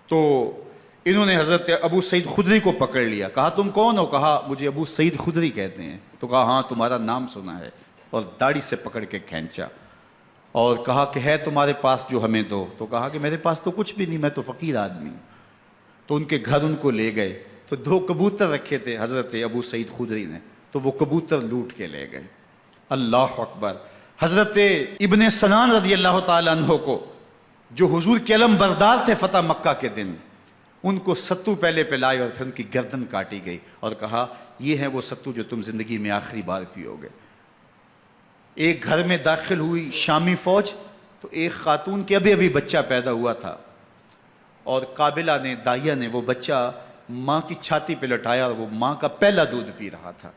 تو انہوں نے حضرت ابو سعید خدری کو پکڑ لیا، کہا تم کون ہو؟ کہا مجھے ابو سعید خدری کہتے ہیں۔ تو کہا ہاں تمہارا نام سنا ہے، اور داڑھی سے پکڑ کے کھینچا اور کہا کہ ہے تمہارے پاس جو ہمیں دو؟ تو کہا کہ میرے پاس تو کچھ بھی نہیں، میں تو فقیر آدمی ہوں۔ تو ان کے گھر ان کو لے گئے، تو 2 کبوتر رکھے تھے حضرت ابو سعید خدری نے، تو وہ کبوتر لوٹ کے لے گئے۔ اللہ اکبر۔ حضرت ابن سنان رضی اللہ تعالیٰ عنہ کو، جو حضور کے علم بردار تھے فتح مکہ کے دن، ان کو ستو پہلے پلائے اور پھر ان کی گردن کاٹی گئی، اور کہا یہ ہے وہ ستو جو تم زندگی میں آخری بار پیو گے۔ ایک گھر میں داخل ہوئی شامی فوج، تو ایک خاتون کے ابھی بچہ پیدا ہوا تھا، اور قابلہ نے، دائیہ نے، وہ بچہ ماں کی چھاتی پہ لٹایا، اور وہ ماں کا پہلا دودھ پی رہا تھا۔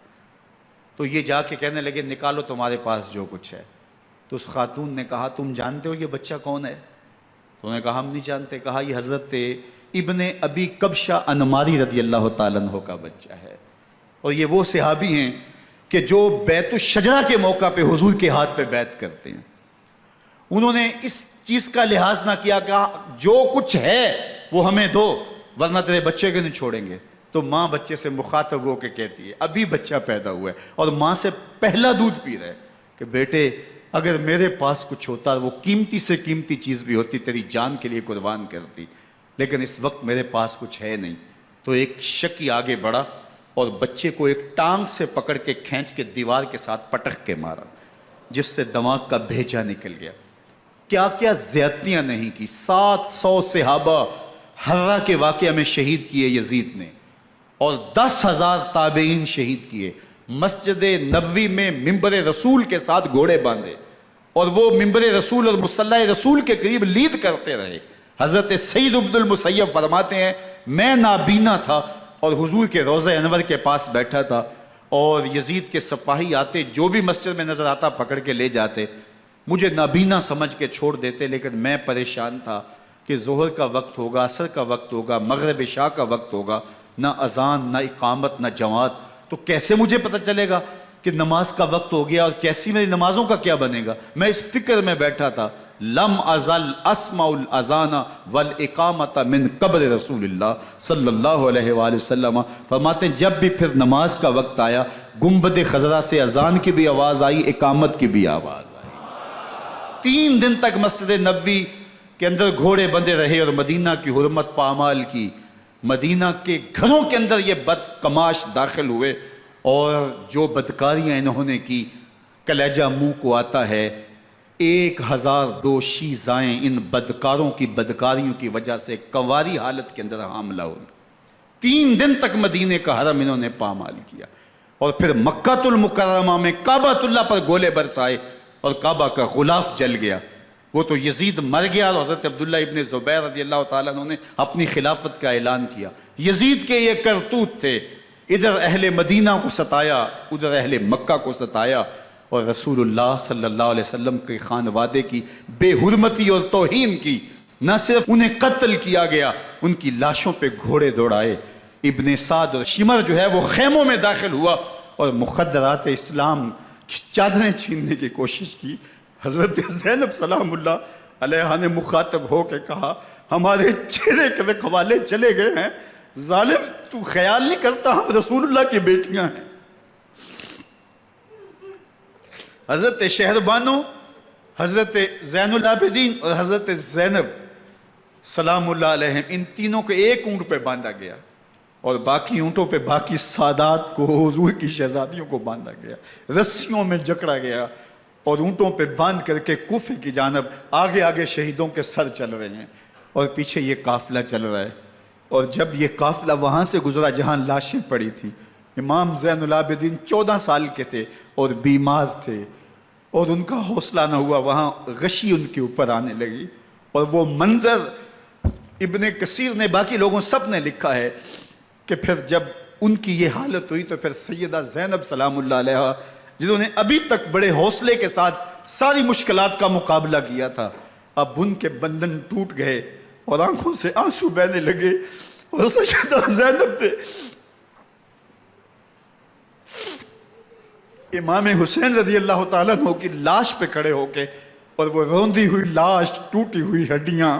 تو یہ جا کے کہنے لگے نکالو تمہارے پاس جو کچھ ہے۔ تو اس خاتون نے کہا تم جانتے ہو یہ بچہ کون ہے؟ تو انہوں نے کہا ہم نہیں جانتے۔ کہا یہ حضرت ابن ابی کبشہ انماری رضی اللہ تعالیٰ عنہ کا بچہ ہے، اور یہ وہ صحابی ہیں کہ جو بیت الشجرہ کے موقع پہ حضور کے ہاتھ پہ بیعت کرتے ہیں۔ انہوں نے اس چیز کا لحاظ نہ کیا کہ جو کچھ ہے وہ ہمیں دو، ورنہ تیرے بچے کو نہیں چھوڑیں گے۔ تو ماں بچے سے مخاطب ہو کے کہتی ہے، ابھی بچہ پیدا ہوا ہے اور ماں سے پہلا دودھ پی رہے، کہ بیٹے اگر میرے پاس کچھ ہوتا، وہ قیمتی سے قیمتی چیز بھی ہوتی، تیری جان کے لیے قربان کرتی، لیکن اس وقت میرے پاس کچھ ہے نہیں۔ تو ایک شکی آگے بڑھا اور بچے کو ایک ٹانگ سے پکڑ کے کھینچ کے دیوار کے ساتھ پٹک کے مارا، جس سے دماغ کا بھیجا نکل گیا۔ کیا کیا زیادتیاں نہیں کی۔ 700 صحابہ حرہ کے واقعہ میں شہید کیے یزید نے، اور 10,000 تابعین شہید کیے۔ مسجد نبوی میں ممبر رسول کے ساتھ گھوڑے باندھے، اور وہ ممبر رسول اور مصلی رسول کے قریب لید کرتے رہے۔ حضرت سید عبد المسیب فرماتے ہیں میں نابینا تھا اور حضور کے روضہ انور کے پاس بیٹھا تھا، اور یزید کے سپاہی آتے، جو بھی مسجد میں نظر آتا پکڑ کے لے جاتے، مجھے نابینا سمجھ کے چھوڑ دیتے، لیکن میں پریشان تھا کہ ظہر کا وقت ہوگا، عصر کا وقت ہوگا، مغرب عشاء کا وقت ہوگا، نہ اذان، نہ اقامت، نہ جماعت، تو کیسے مجھے پتہ چلے گا کہ نماز کا وقت ہو گیا، اور کیسی میری نمازوں کا کیا بنے گا؟ میں اس فکر میں بیٹھا تھا۔ لم ازل اسمع الاذان والاقامت من قبر رسول اللہ صلی اللہ علیہ وآلہ وسلم۔ فرماتے ہیں جب بھی پھر نماز کا وقت آیا، گنبد خضرا سے اذان کی بھی آواز آئی، اقامت کی بھی آواز آئی۔ 3 دن تک مسجد نبوی کے اندر گھوڑے بندے رہے، اور مدینہ کی حرمت پامال کی۔ مدینہ کے گھروں کے اندر یہ بدکماش داخل ہوئے، اور جو بدکاریاں انہوں نے کی، کلیجہ منہ کو آتا ہے۔ 1002 شیزائیں ان بدکاروں کی بدکاریوں کی وجہ سے کنواری حالت کے اندر حاملہ ہوئی۔ 3 دن تک مدینے کا حرم انہوں نے پامال کیا، اور پھر مکہ المکرمہ میں کعبۃ اللہ پر گولے برسائے، اور کعبہ کا غلاف جل گیا۔ وہ تو یزید مر گیا، اور حضرت عبداللہ ابن زبیر رضی اللہ تعالیٰ عنہ نے اپنی خلافت کا اعلان کیا۔ یزید کے یہ کرتوت تھے، ادھر اہل مدینہ کو ستایا، ادھر اہل مکہ کو ستایا، اور رسول اللہ صلی اللہ علیہ وسلم کے خانوادے کی بے حرمتی اور توہین کی۔ نہ صرف انہیں قتل کیا گیا، ان کی لاشوں پہ گھوڑے دوڑائے۔ ابن سعد اور شمر جو ہے وہ خیموں میں داخل ہوا، اور مخدرات اسلام کی چادریں چھیننے کی کوشش کی۔ حضرت زینب سلام اللہ علیہ نے مخاطب ہو کے کہا ہمارے چہرے کے رکھوالے چلے گئے ہیں، ظالم تو خیال نہیں کرتا ہم رسول اللہ کی بیٹیاں ہیں۔ حضرت شہربانو، حضرت زین العابدین اور حضرت زینب سلام اللہ علیہم، ان تینوں کو ایک اونٹ پہ باندھا گیا، اور باقی اونٹوں پہ باقی سادات کو، حضور کی شہزادیوں کو باندھا گیا، رسیوں میں جکڑا گیا، اور اونٹوں پہ باندھ کر کے کوفے کی جانب آگے آگے شہیدوں کے سر چل رہے ہیں، اور پیچھے یہ قافلہ چل رہا ہے۔ اور جب یہ قافلہ وہاں سے گزرا جہاں لاشیں پڑی تھیں، امام زین العابدین 14 سال کے تھے اور بیمار تھے، اور ان کا حوصلہ نہ ہوا، وہاں غشی ان کے اوپر آنے لگی، اور وہ منظر ابن کثیر نے، باقی لوگوں سب نے لکھا ہے کہ پھر جب ان کی یہ حالت ہوئی تو پھر سیدہ زینب سلام اللہ علیہ، جنہوں نے ابھی تک بڑے حوصلے کے ساتھ ساری مشکلات کا مقابلہ کیا تھا، اب ان کے بندن ٹوٹ گئے اور آنکھوں سے آنسو بہنے لگے، اور سیدہ زینب نے امام حسین رضی اللہ تعالیٰ عنہ کی لاش پہ کھڑے ہو کے، اور وہ روندی ہوئی لاش، ٹوٹی ہوئی ہڈیاں،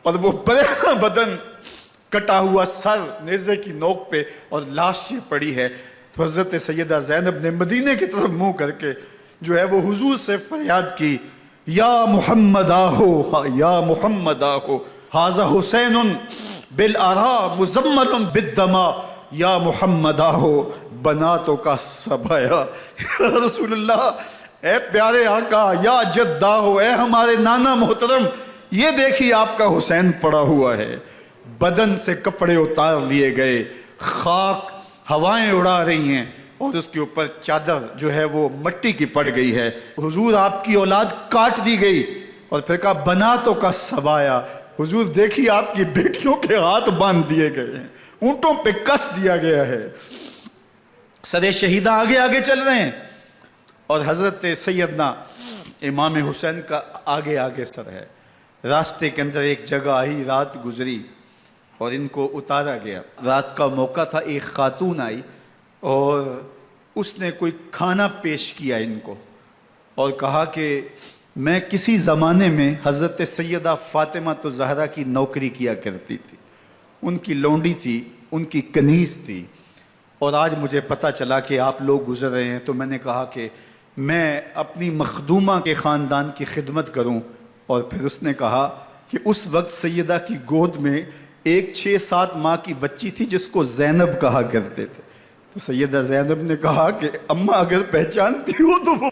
اور وہ برینا بدن، کٹا ہوا سر نیزے کی نوک پہ، اور لاش یہ پڑی ہے، تو حضرت سیدہ زینب نے مدینے کی طرف منہ کر کے جو ہے وہ حضور سے فریاد کی، یا محمد آہو، یا محمد آہو، ھذا حسین بالآراء مزمل بالدماء، یا محمد آہو بناتوں کا سبایا۔ یا رسول اللہ، اے پیارے آقا، یا جد آہو، اے ہمارے نانا محترم، یہ دیکھیے آپ کا حسین پڑا ہوا ہے، بدن سے کپڑے اتار لیے گئے، خاک ہوائیں اڑا رہی ہیں، اور اس کے اوپر چادر جو ہے وہ مٹی کی پڑ گئی ہے۔ حضور آپ کی اولاد کاٹ دی گئی، اور پھر کہا بناتوں کا سبایا، حضور دیکھیے آپ کی بیٹیوں کے ہاتھ باندھ دیے گئے ہیں، اونٹوں پہ کس دیا گیا ہے، سر شہیدہ آگے آگے چل رہے ہیں، اور حضرت سیدنا امام حسین کا آگے آگے سر ہے۔ راستے کے اندر ایک جگہ آئی، رات گزری اور ان کو اتارا گیا۔ رات کا موقع تھا، ایک خاتون آئی اور اس نے کوئی کھانا پیش کیا ان کو، اور کہا کہ میں کسی زمانے میں حضرت سیدہ فاطمہ الزہرا کی نوکری کیا کرتی تھی، ان کی لونڈی تھی، ان کی کنیز تھی، اور آج مجھے پتہ چلا کہ آپ لوگ گزر رہے ہیں، تو میں نے کہا کہ میں اپنی مخدومہ کے خاندان کی خدمت کروں۔ اور پھر اس نے کہا کہ اس وقت سیدہ کی گود میں ایک 6-7 ماہ کی بچی تھی جس کو زینب کہا کرتے تھے، تو سیدہ زینب نے کہا کہ اماں اگر پہچانتی ہو تو وہ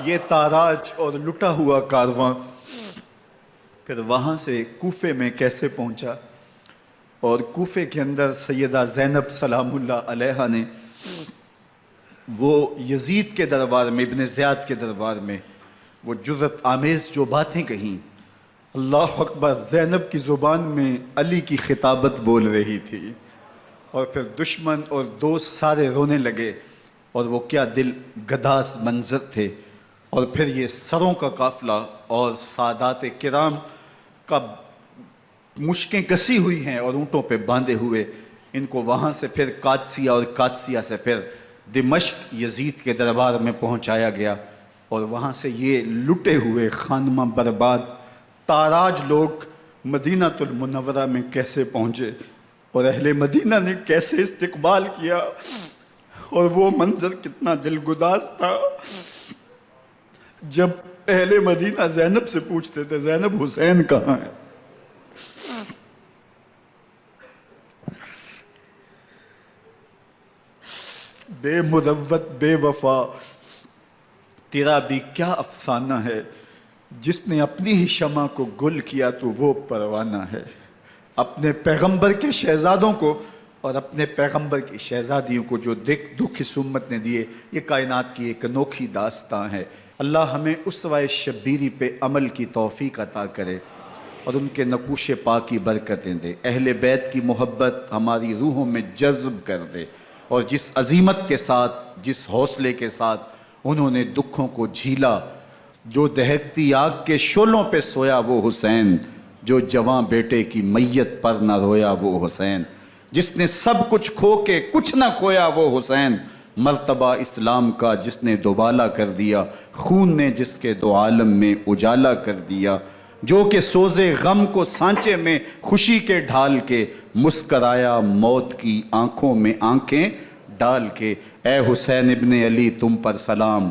یہ تاراج اور لٹا ہوا کارواں پھر وہاں سے کوفے میں کیسے پہنچا، اور کوفے کے اندر سیدہ زینب سلام اللہ علیہا نے وہ یزید کے دربار میں، ابن زیاد کے دربار میں وہ جرأت آمیز جو باتیں کہیں، اللہ اکبر، زینب کی زبان میں علی کی خطابت بول رہی تھی، اور پھر دشمن اور دوست سارے رونے لگے، اور وہ کیا دل گداز منظر تھے۔ اور پھر یہ سروں کا قافلہ اور سادات کرام کا مشکیں کسی ہوئی ہیں اور اونٹوں پہ باندھے ہوئے، ان کو وہاں سے پھر قادسیہ، اور قادسیہ سے پھر دمشق یزید کے دربار میں پہنچایا گیا، اور وہاں سے یہ لٹے ہوئے خانمہ برباد تاراج لوگ مدینہ المنورہ میں کیسے پہنچے، اور اہل مدینہ نے کیسے استقبال کیا، اور وہ منظر کتنا دلگداز تھا جب اہل مدینہ زینب سے پوچھتے تھے زینب حسین کہاں ہے؟ بے مروت بے وفا، تیرا بھی کیا افسانہ ہے، جس نے اپنی ہی شمع کو گل کیا تو وہ پروانہ ہے۔ اپنے پیغمبر کے شہزادوں کو اور اپنے پیغمبر کی شہزادیوں کو جو دکھ اس امت نے دیے، یہ کائنات کی ایک انوکھی داستان ہے۔ اللہ ہمیں اسوہ شبیری پہ عمل کی توفیق عطا کرے اور ان کے نقوش پاک کی برکتیں دے، اہل بیت کی محبت ہماری روحوں میں جذب کر دے، اور جس عظیمت کے ساتھ، جس حوصلے کے ساتھ انہوں نے دکھوں کو جھیلا، جو دہکتی آگ کے شعلوں پہ سویا وہ حسین، جو جواں بیٹے کی میت پر نہ رویا وہ حسین، جس نے سب کچھ کھو کے کچھ نہ کھویا وہ حسین، مرتبہ اسلام کا جس نے دوبالا کر دیا، خون نے جس کے دو عالم میں اجالا کر دیا، جو کہ سوزے غم کو سانچے میں خوشی کے ڈھال کے مسکرایا موت کی آنکھوں میں آنکھیں ڈال کے۔ اے حسین ابن علی تم پر سلام،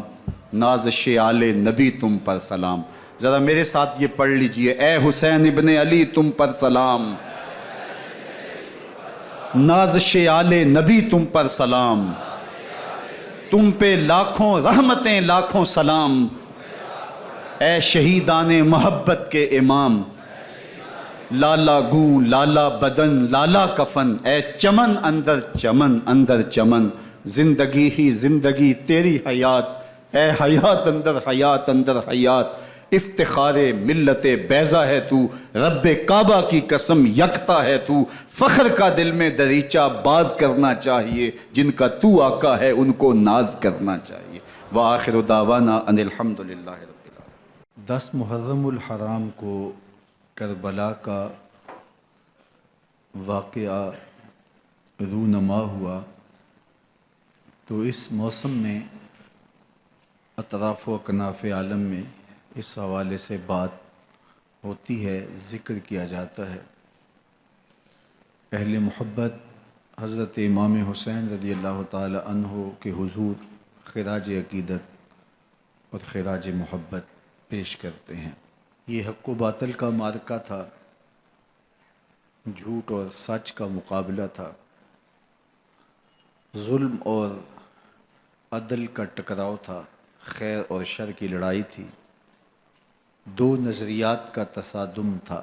نازش آل نبی تم پر سلام۔ ذرا میرے ساتھ یہ پڑھ لیجئے، اے حسین ابن علی تم پر سلام، نازش آل نبی تم پر سلام، تم پہ لاکھوں رحمتیں لاکھوں سلام، اے شہیدان محبت کے امام، لالا گوں لالا بدن لالا کفن، اے چمن اندر چمن اندر چمن، زندگی ہی زندگی تیری حیات اے حیات اندر حیات، افتخار ملت بیضا ہے تو، رب کعبہ کی قسم یکتا ہے تو، فخر کا دل میں دریچہ باز کرنا چاہیے، جن کا تو آقا ہے ان کو ناز کرنا چاہیے۔ وآخر دعوانا ان الحمدللہ رب العالمین۔ 10 محرم الحرام کو کربلا کا واقعہ رونما ہوا، تو اس موسم میں اطراف و اکناف عالم میں اس حوالے سے بات ہوتی ہے، ذکر کیا جاتا ہے۔ اہل محبت حضرت امام حسین رضی اللہ تعالی عنہ کے حضور خراج عقیدت اور خراج محبت پیش کرتے ہیں۔ یہ حق و باطل کا معرکہ تھا، جھوٹ اور سچ کا مقابلہ تھا، ظلم اور عدل کا ٹکراؤ تھا، خیر اور شر کی لڑائی تھی، دو نظریات کا تصادم تھا۔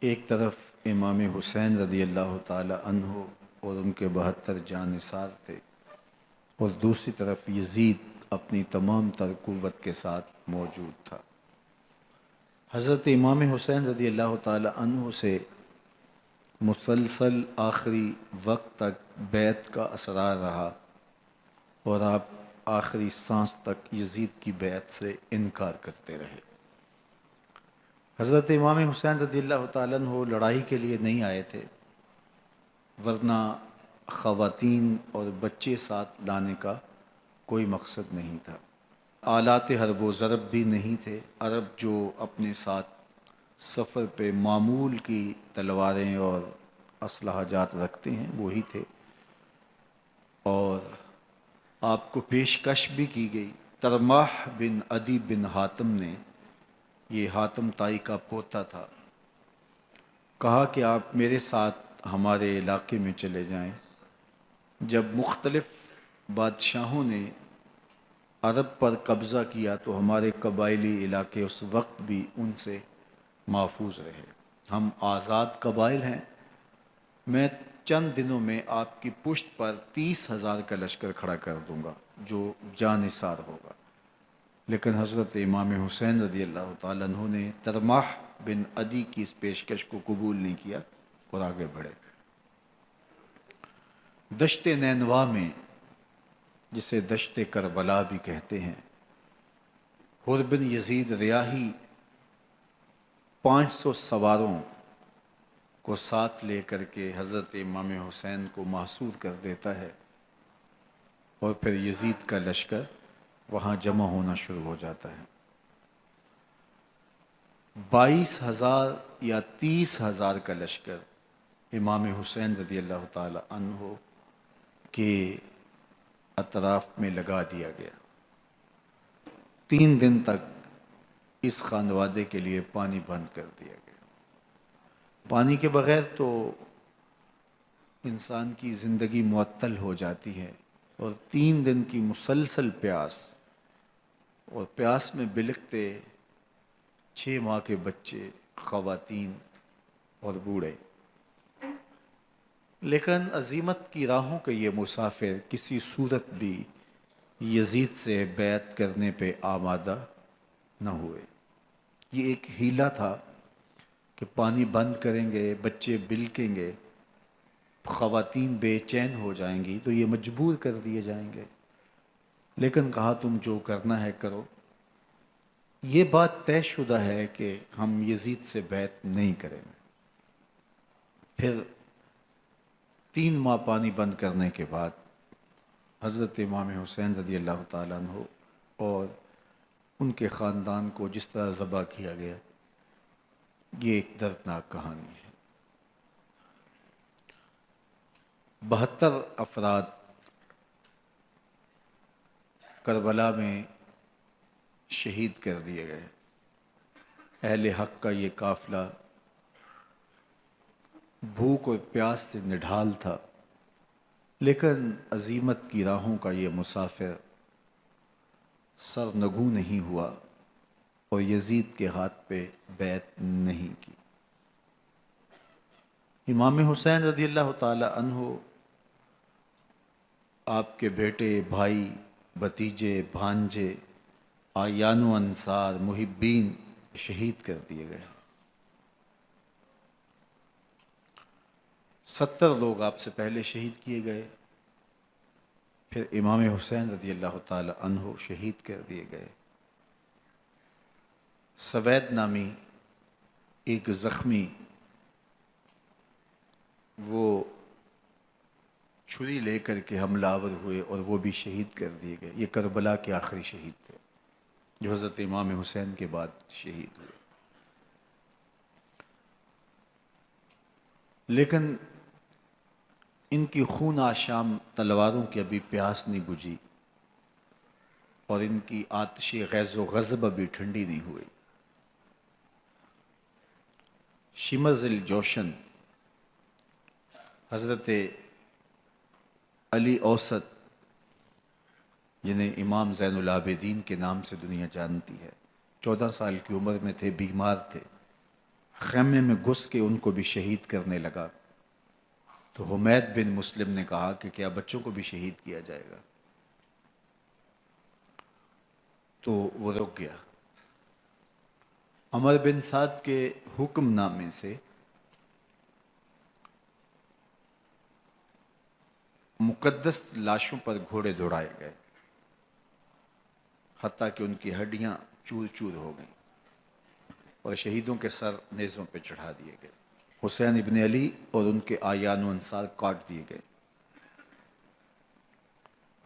ایک طرف امام حسین رضی اللہ تعالی عنہ اور ان کے 72 جانثار تھے، اور دوسری طرف یزید اپنی تمام تر قوت کے ساتھ موجود تھا۔ حضرت امام حسین رضی اللہ تعالی عنہ سے مسلسل آخری وقت تک بیعت کا اصرار رہا، اور آپ آخری سانس تک یزید کی بیعت سے انکار کرتے رہے۔ حضرت امام حسین رضی اللہ تعالیٰ عنہ لڑائی کے لیے نہیں آئے تھے، ورنہ خواتین اور بچے ساتھ لانے کا کوئی مقصد نہیں تھا۔ آلات حرب و ضرب بھی نہیں تھے۔ عرب جو اپنے ساتھ سفر پہ معمول کی تلواریں اور اسلحہ جات رکھتے ہیں وہی تھے، اور آپ کو پیشکش بھی کی گئی۔ ترماح بن عدی بن حاتم نے، یہ حاتم تائی کا پوتا تھا، کہا کہ آپ میرے ساتھ ہمارے علاقے میں چلے جائیں۔ جب مختلف بادشاہوں نے عرب پر قبضہ کیا تو ہمارے قبائلی علاقے اس وقت بھی ان سے محفوظ رہے۔ ہم آزاد قبائل ہیں، میں چند دنوں میں آپ کی پشت پر 30,000 کا لشکر کھڑا کر دوں گا جو جانثار ہوگا۔ لیکن حضرت امام حسین رضی اللہ تعالیٰ عنہ نے ترماح بن عدی کی اس پیشکش کو قبول نہیں کیا اور آگے بڑھے۔ دشت نینوا میں، جسے دشت کربلا بھی کہتے ہیں، حر بن یزید ریاحی 500 سواروں کو ساتھ لے کر کے حضرت امام حسین کو محصور کر دیتا ہے، اور پھر یزید کا لشکر وہاں جمع ہونا شروع ہو جاتا ہے۔ 22,000 یا 30,000 کا لشکر امام حسین رضی اللہ تعالی عنہ کے اطراف میں لگا دیا گیا۔ 3 دن تک اس خانوادے کے لیے پانی بند کر دیا گیا۔ پانی کے بغیر تو انسان کی زندگی معطل ہو جاتی ہے، اور 3 دن کی مسلسل پیاس، اور پیاس میں بلکتے 6 ماہ کے بچے، خواتین اور بوڑھے۔ لیکن عزیمت کی راہوں کے یہ مسافر کسی صورت بھی یزید سے بیعت کرنے پہ آمادہ نہ ہوئے۔ یہ ایک حیلہ تھا کہ پانی بند کریں گے، بچے بلکیں گے، خواتین بے چین ہو جائیں گی تو یہ مجبور کر دیے جائیں گے۔ لیکن کہا تم جو کرنا ہے کرو۔ یہ بات طے شدہ ہے کہ ہم یزید سے بیعت نہیں کریں گے۔ پھر 3 ماہ پانی بند کرنے کے بعد حضرت امام حسین رضی اللہ تعالیٰ عنہ اور ان کے خاندان کو جس طرح ذبح کیا گیا، یہ ایک دردناک کہانی ہے۔ 72 افراد کربلا میں شہید کر دیے گئے۔ اہل حق کا یہ قافلہ بھوک اور پیاس سے نڈھال تھا، لیکن عزیمت کی راہوں کا یہ مسافر سرنگوں نہیں ہوا اور یزید کے ہاتھ پہ بیعت نہیں کی۔ امام حسین رضی اللہ تعالی عنہ، آپ کے بیٹے، بھائی بھتیجے، بھانجے، آیان و انصار، محبین شہید کر دیے گئے۔ 70 لوگ آپ سے پہلے شہید کیے گئے، پھر امام حسین رضی اللہ تعالی عنہ شہید کر دیے گئے۔ سوید نامی ایک زخمی، وہ چھری لے کر کے حملہ آور ہوئے اور وہ بھی شہید کر دیے گئے۔ یہ کربلا کے آخری شہید تھے جو حضرت امام حسین کے بعد شہید ہوئے۔ لیکن ان کی خون آشام تلواروں کی ابھی پیاس نہیں بجھی، اور ان کی آتش غیظ و غضب ابھی ٹھنڈی نہیں ہوئی۔ شمز الجوشن حضرت علی اوسط، جنہیں امام زین العابدین کے نام سے دنیا جانتی ہے، 14 سال کی عمر میں تھے، بیمار تھے، خیمے میں گھس کے ان کو بھی شہید کرنے لگا تو حمید بن مسلم نے کہا کہ کیا بچوں کو بھی شہید کیا جائے گا؟ تو وہ رک گیا۔ عمر بن سعد کے حکم نامے سے مقدس لاشوں پر گھوڑے دوڑائے گئے، حتیٰ کہ ان کی ہڈیاں چور چور ہو گئیں، اور شہیدوں کے سر نیزوں پہ چڑھا دیے گئے۔ حسین ابن علی اور ان کے آیان و انصار کاٹ دیے گئے۔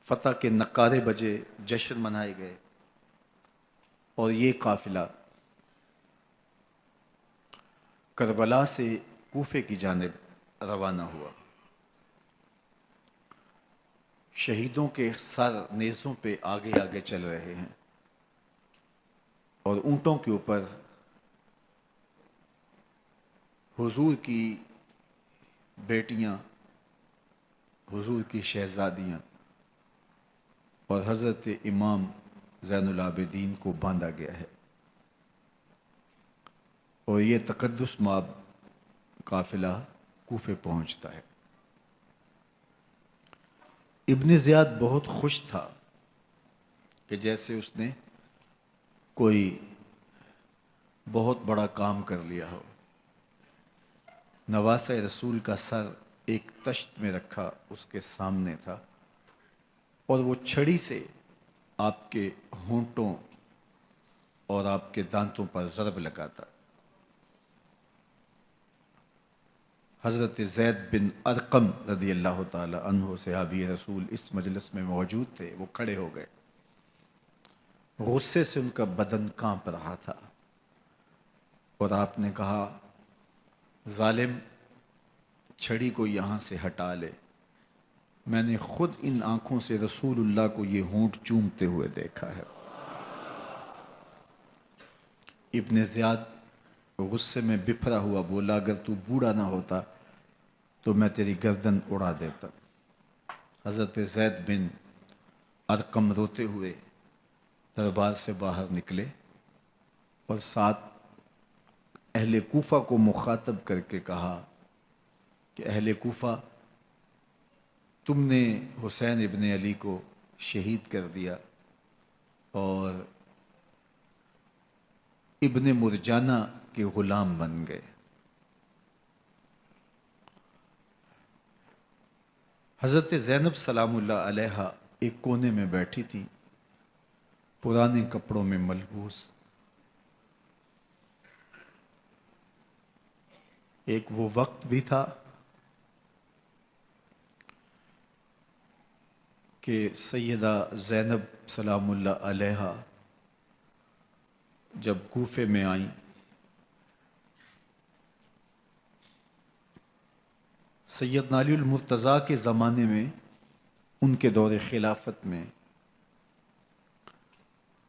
فتح کے نعرے بجے، جشن منائے گئے، اور یہ قافلہ کربلا سے کوفے کی جانب روانہ ہوا۔ شہیدوں کے سر نیزوں پہ آگے آگے چل رہے ہیں، اور اونٹوں کے اوپر حضور کی بیٹیاں، حضور کی شہزادیاں اور حضرت امام زین العابدین کو باندھا گیا ہے، اور یہ تقدس مآب قافلہ کوفے پہنچتا ہے۔ ابن زیاد بہت خوش تھا کہ جیسے اس نے کوئی بہت بڑا کام کر لیا ہو۔ نواسہ رسول کا سر ایک تشت میں رکھا اس کے سامنے تھا، اور وہ چھڑی سے آپ کے ہونٹوں اور آپ کے دانتوں پر ضرب لگاتا۔ حضرت زید بن ارقم رضی اللہ تعالی عنہ صحابی رسول اس مجلس میں موجود تھے، وہ کھڑے ہو گئے۔ غصے سے ان کا بدن کانپ رہا تھا، اور آپ نے کہا، ظالم، چھڑی کو یہاں سے ہٹا لے، میں نے خود ان آنکھوں سے رسول اللہ کو یہ ہونٹ چومتے ہوئے دیکھا ہے۔ ابن زیاد غصے میں بپھرا ہوا بولا، اگر تو بوڑھا نہ ہوتا تو میں تیری گردن اڑا دیتا۔ حضرت زید بن ارقم روتے ہوئے دربار سے باہر نکلے، اور ساتھ اہل کوفہ کو مخاطب کر کے کہا کہ اہل کوفہ، تم نے حسین ابن علی کو شہید کر دیا، اور ابن مرجانہ کے غلام بن گئے۔ حضرت زینب سلام اللہ علیہا ایک کونے میں بیٹھی تھی، پرانے کپڑوں میں ملبوس۔ ایک وہ وقت بھی تھا کہ سیدہ زینب سلام اللہ علیہا جب کوفے میں آئیں، سیدنا علی المرتضیٰ کے زمانے میں، ان کے دور خلافت میں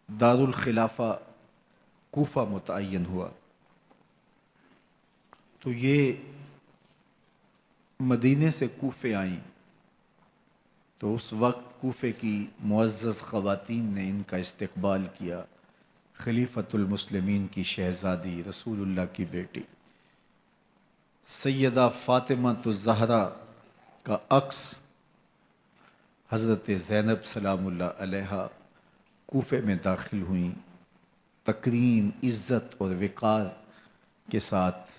دارالخلافہ کوفہ متعین ہوا، تو یہ مدینے سے کوفے آئیں، تو اس وقت کوفے کی معزز خواتین نے ان کا استقبال کیا۔ خلیفۃ المسلمین کی شہزادی، رسول اللہ کی بیٹی سیدہ فاطمہ الزہرا کا عکس حضرت زینب سلام اللہ علیہا کوفے میں داخل ہوئیں، تکریم، عزت اور وقار کے ساتھ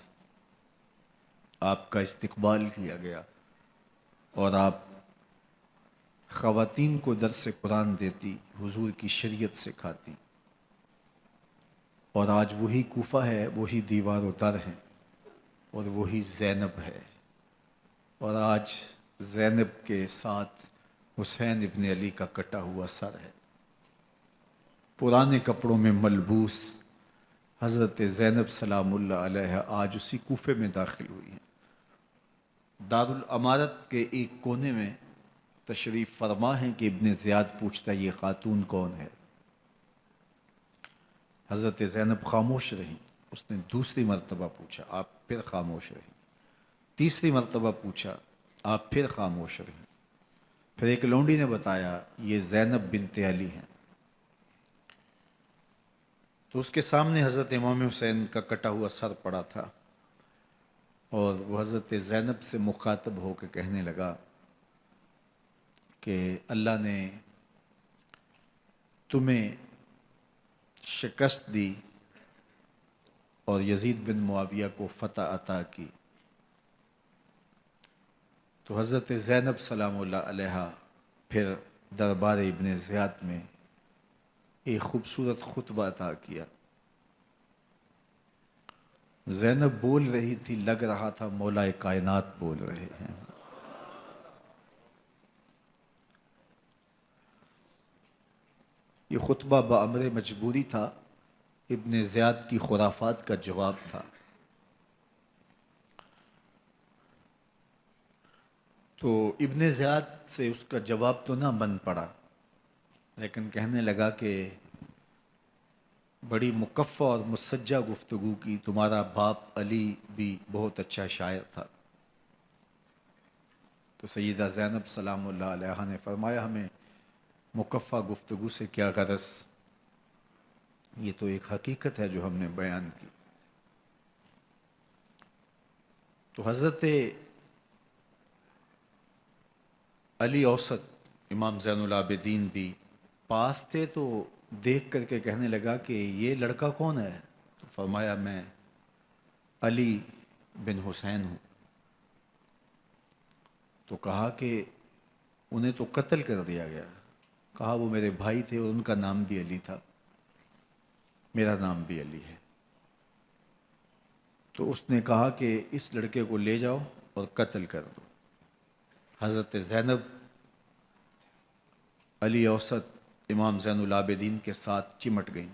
آپ کا استقبال کیا گیا اور آپ خواتین کو درس قرآن دیتی، حضور کی شریعت سکھاتی، اور آج وہی کوفہ ہے، وہی دیوار و در ہیں، اور وہی زینب ہے، اور آج زینب کے ساتھ حسین ابن علی کا کٹا ہوا سر ہے۔ پرانے کپڑوں میں ملبوس حضرت زینب سلام اللہ علیہ آج اسی کوفے میں داخل ہوئی ہیں۔ دارالامارت کے ایک کونے میں تشریف فرما ہے کہ ابن زیاد پوچھتا یہ خاتون کون ہے؟ حضرت زینب خاموش رہیں۔ اس نے دوسری مرتبہ پوچھا، آپ پھر خاموش رہیں۔ تیسری مرتبہ پوچھا، آپ پھر خاموش رہیں۔ پھر ایک لونڈی نے بتایا یہ زینب بنت علی ہیں۔ تو اس کے سامنے حضرت امام حسین کا کٹا ہوا سر پڑا تھا، اور وہ حضرت زینب سے مخاطب ہو کے کہنے لگا کہ اللہ نے تمہیں شکست دی اور یزید بن معاویہ کو فتح عطا کی۔ تو حضرت زینب سلام اللہ علیہا پھر دربار ابن زیاد میں ایک خوبصورت خطبہ عطا کیا۔ زینب بول رہی تھی، لگ رہا تھا مولا کائنات بول رہے ہیں۔ یہ خطبہ بامر مجبوری تھا، ابن زیاد کی خرافات کا جواب تھا۔ تو ابن زیاد سے اس کا جواب تو نہ بن پڑا، لیکن کہنے لگا کہ بڑی مکفہ اور مسجع گفتگو کی، تمہارا باپ علی بھی بہت اچھا شاعر تھا۔ تو سیدہ زینب سلام اللہ علیہا نے فرمایا ہمیں مکفہ گفتگو سے کیا غرض، یہ تو ایک حقیقت ہے جو ہم نے بیان کی۔ تو حضرت علی اوسط امام زین العابدین بھی پاس تھے، تو دیکھ کر کے کہنے لگا کہ یہ لڑکا کون ہے؟ تو فرمایا میں علی بن حسین ہوں۔ تو کہا کہ انہیں تو قتل کر دیا گیا۔ کہا وہ میرے بھائی تھے اور ان کا نام بھی علی تھا، میرا نام بھی علی ہے۔ تو اس نے کہا کہ اس لڑکے کو لے جاؤ اور قتل کر دو۔ حضرت زینب علی اوسط امام زین العابدین کے ساتھ چمٹ گئیں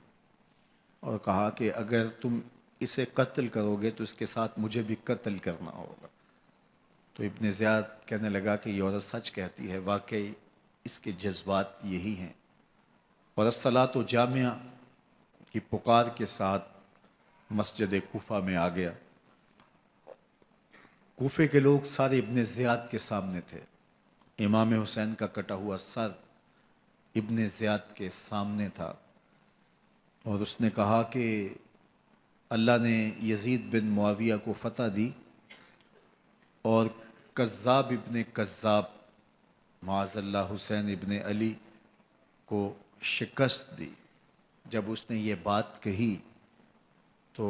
اور کہا کہ اگر تم اسے قتل کرو گے تو اس کے ساتھ مجھے بھی قتل کرنا ہوگا۔ تو ابن زیاد کہنے لگا کہ یہ عورت سچ کہتی ہے، واقعی اس کے جذبات یہی ہیں۔ اور الصلاۃ جامعہ کی پکار کے ساتھ مسجد کوفہ میں آ گیا۔ کوفے کے لوگ سارے ابن زیاد کے سامنے تھے۔ امام حسین کا کٹا ہوا سر ابن زیاد کے سامنے تھا، اور اس نے کہا کہ اللہ نے یزید بن معاویہ کو فتح دی اور کذاب ابن کذاب معاذ اللہ حسین ابن علی کو شکست دی۔ جب اس نے یہ بات کہی تو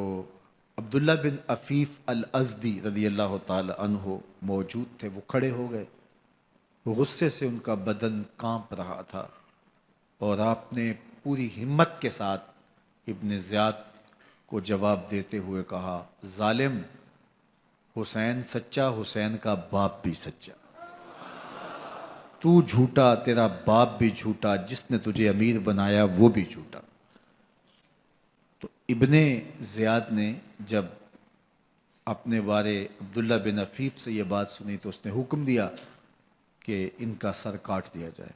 عبداللہ بن عفیف الازدی رضی اللہ تعالی عنہ موجود تھے، وہ کھڑے ہو گئے۔ غصے سے ان کا بدن کانپ رہا تھا، اور آپ نے پوری ہمت کے ساتھ ابن زیاد کو جواب دیتے ہوئے کہا، ظالم، حسین سچا، حسین کا باپ بھی سچا، تو جھوٹا، تیرا باپ بھی جھوٹا، جس نے تجھے امیر بنایا وہ بھی جھوٹا۔ تو ابن زیاد نے جب اپنے بارے عبداللہ بن عفیف سے یہ بات سنی تو اس نے حکم دیا کہ ان کا سر کاٹ دیا جائے،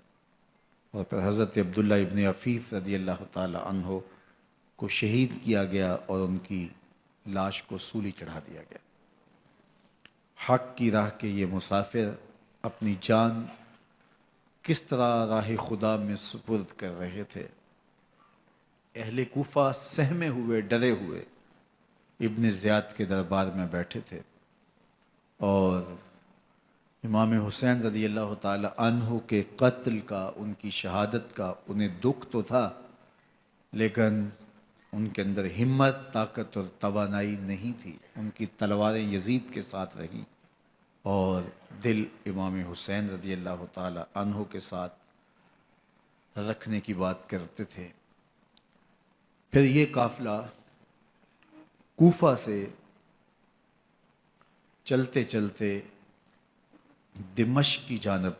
اور پھر حضرت عبداللہ ابن عفیف رضی اللہ تعالی عنہ کو شہید کیا گیا اور ان کی لاش کو سولی چڑھا دیا گیا۔ حق کی راہ کے یہ مسافر اپنی جان کس طرح راہ خدا میں سپرد کر رہے تھے۔ اہل کوفہ سہمے ہوئے، ڈرے ہوئے ابن زیاد کے دربار میں بیٹھے تھے، اور امام حسین رضی اللہ تعالی عنہ کے قتل کا، ان کی شہادت کا انہیں دکھ تو تھا، لیکن ان کے اندر ہمت، طاقت اور توانائی نہیں تھی۔ ان کی تلواریں یزید کے ساتھ رہیں اور دل امام حسین رضی اللہ تعالی عنہ کے ساتھ رکھنے کی بات کرتے تھے۔ پھر یہ قافلہ کوفہ سے چلتے چلتے دمشق کی جانب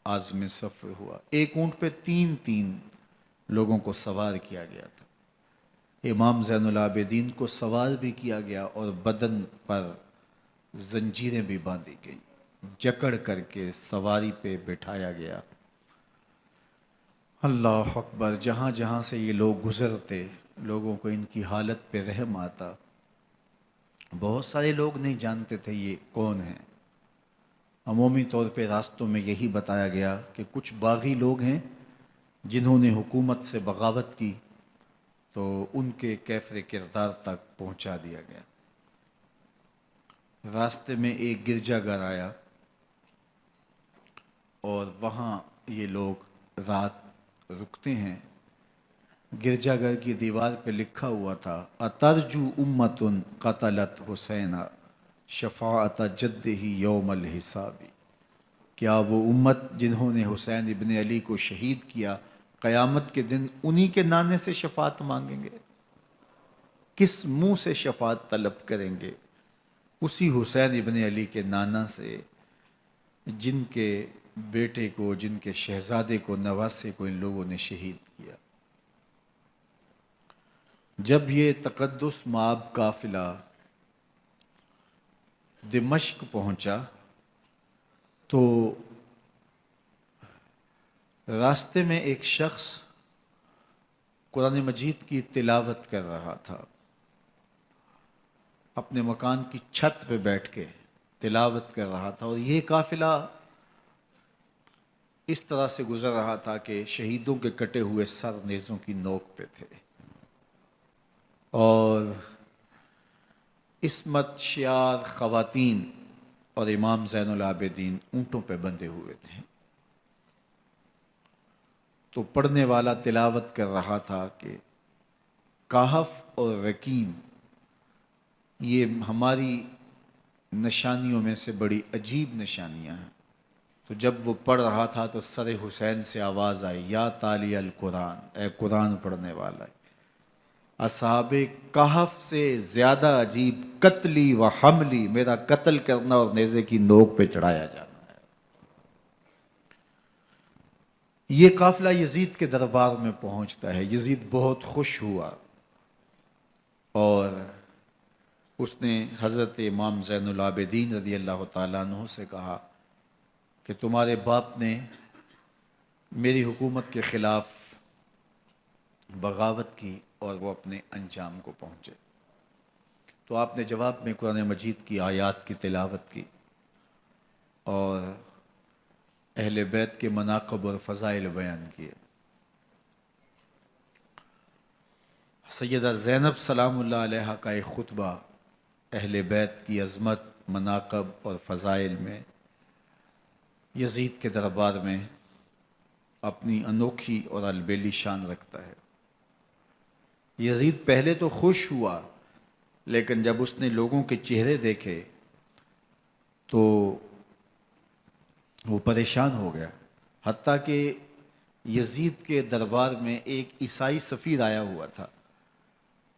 عازم سفر ہوا۔ ایک اونٹ پہ تین تین لوگوں کو سوار کیا گیا تھا۔ امام زین العابدین کو سوار بھی کیا گیا اور بدن پر زنجیریں بھی باندھی گئیں، جکڑ کر کے سواری پہ بٹھایا گیا۔ اللہ اکبر! جہاں جہاں سے یہ لوگ گزرتے، لوگوں کو ان کی حالت پہ رحم آتا۔ بہت سارے لوگ نہیں جانتے تھے یہ کون ہیں۔ عمومی طور پہ راستوں میں یہی بتایا گیا کہ کچھ باغی لوگ ہیں جنہوں نے حکومت سے بغاوت کی، تو ان کے کیفر کردار تک پہنچا دیا گیا۔ راستے میں ایک گرجا گھر آیا اور وہاں یہ لوگ رات رکتے ہیں۔ گرجا گھر کی دیوار پہ لکھا ہوا تھا: اترجو امت قتلت حسینہ شفاعت جدہ یوم الحساب۔ کیا وہ امت جنہوں نے حسین ابن علی کو شہید کیا، قیامت کے دن انہی کے نانے سے شفاعت مانگیں گے؟ کس منہ سے شفاعت طلب کریں گے؟ اسی حسین ابن علی کے نانا سے، جن کے بیٹے کو، جن کے شہزادے کو، نواسے کو ان لوگوں نے شہید کیا۔ جب یہ تقدس مآب قافلہ دمشق پہنچا تو راستے میں ایک شخص قرآن مجید کی تلاوت کر رہا تھا، اپنے مکان کی چھت پہ بیٹھ کے تلاوت کر رہا تھا، اور یہ قافلہ اس طرح سے گزر رہا تھا کہ شہیدوں کے کٹے ہوئے سر نیزوں کی نوک پہ تھے، اور عصمت شیار خواتین اور امام زین العابدین اونٹوں پہ بندھے ہوئے تھے۔ تو پڑھنے والا تلاوت کر رہا تھا کہ کہف اور رقیم یہ ہماری نشانیوں میں سے بڑی عجیب نشانیاں ہیں۔ تو جب وہ پڑھ رہا تھا تو سر حسین سے آواز آئی: یا تالی القرآن، اے قرآن پڑھنے والا ہے، اصحاب کہف سے زیادہ عجیب قتلی و حملی، میرا قتل کرنا اور نیزے کی نوک پہ چڑھایا جانا ہے۔ یہ قافلہ یزید کے دربار میں پہنچتا ہے۔ یزید بہت خوش ہوا اور اس نے حضرت امام زین العابدین رضی اللہ تعالیٰ عنہ سے کہا کہ تمہارے باپ نے میری حکومت کے خلاف بغاوت کی اور وہ اپنے انجام کو پہنچے۔ تو آپ نے جواب میں قرآن مجید کی آیات کی تلاوت کی اور اہل بیت کے مناقب اور فضائل بیان کیے۔ سیدہ زینب سلام اللہ علیہا کا ایک خطبہ اہل بیت کی عظمت، مناقب اور فضائل میں یزید کے دربار میں اپنی انوکھی اور البیلی شان رکھتا ہے۔ یزید پہلے تو خوش ہوا، لیکن جب اس نے لوگوں کے چہرے دیکھے تو وہ پریشان ہو گیا۔ حتیٰ کہ یزید کے دربار میں ایک عیسائی سفیر آیا ہوا تھا،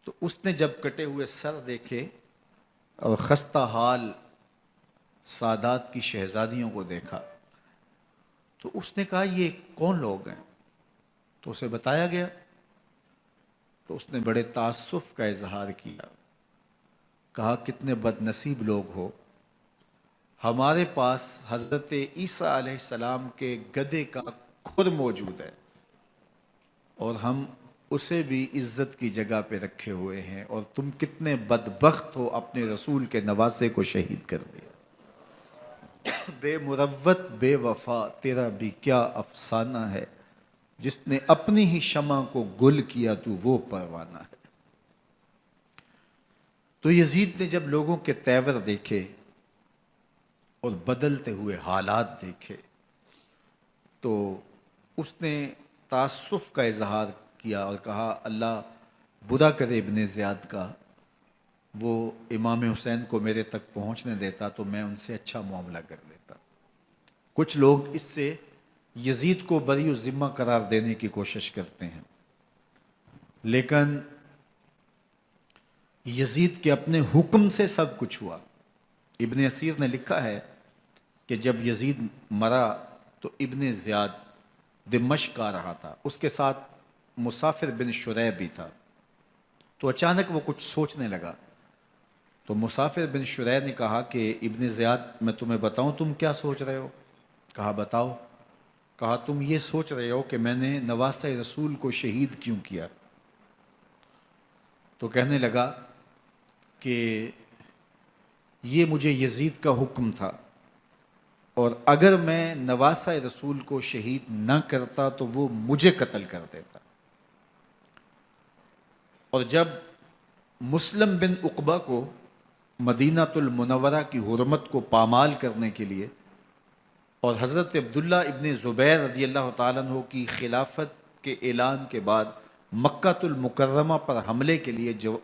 تو اس نے جب کٹے ہوئے سر دیکھے اور خستہ حال سادات کی شہزادیوں کو دیکھا تو اس نے کہا یہ کون لوگ ہیں؟ تو اسے بتایا گیا، تو اس نے بڑے تاسف کا اظہار کیا، کہا کتنے بد نصیب لوگ ہو، ہمارے پاس حضرت عیسیٰ علیہ السلام کے گدھے کا کھر موجود ہے اور ہم اسے بھی عزت کی جگہ پہ رکھے ہوئے ہیں، اور تم کتنے بدبخت ہو، اپنے رسول کے نواسے کو شہید کر دیا۔ بے مروت بے وفا تیرا بھی کیا افسانہ ہے، جس نے اپنی ہی شمع کو گل کیا تو وہ پروانہ ہے۔ تو یزید نے جب لوگوں کے تیور دیکھے اور بدلتے ہوئے حالات دیکھے تو اس نے تعصف کا اظہار کیا اور کہا اللہ برا کرے ابن زیاد کا، وہ امام حسین کو میرے تک پہنچنے دیتا تو میں ان سے اچھا معاملہ کر لیتا۔ کچھ لوگ اس سے یزید کو بری الذمہ قرار دینے کی کوشش کرتے ہیں، لیکن یزید کے اپنے حکم سے سب کچھ ہوا۔ ابن اسیر نے لکھا ہے کہ جب یزید مرا تو ابن زیاد دمشق آ رہا تھا، اس کے ساتھ مسافر بن شریح بھی تھا، تو اچانک وہ کچھ سوچنے لگا، تو مسافر بن شریح نے کہا کہ ابن زیاد میں تمہیں بتاؤں تم کیا سوچ رہے ہو؟ کہا بتاؤ۔ کہا تم یہ سوچ رہے ہو کہ میں نے نواسہ رسول کو شہید کیوں کیا؟ تو کہنے لگا کہ یہ مجھے یزید کا حکم تھا، اور اگر میں نواسہ رسول کو شہید نہ کرتا تو وہ مجھے قتل کر دیتا۔ اور جب مسلم بن عقبہ کو مدینہ المنورہ کی حرمت کو پامال کرنے کے لیے اور حضرت عبداللہ ابن زبیر رضی اللہ تعالیٰ عنہ کی خلافت کے اعلان کے بعد مکہ المکرمہ پر حملے کے لیے جو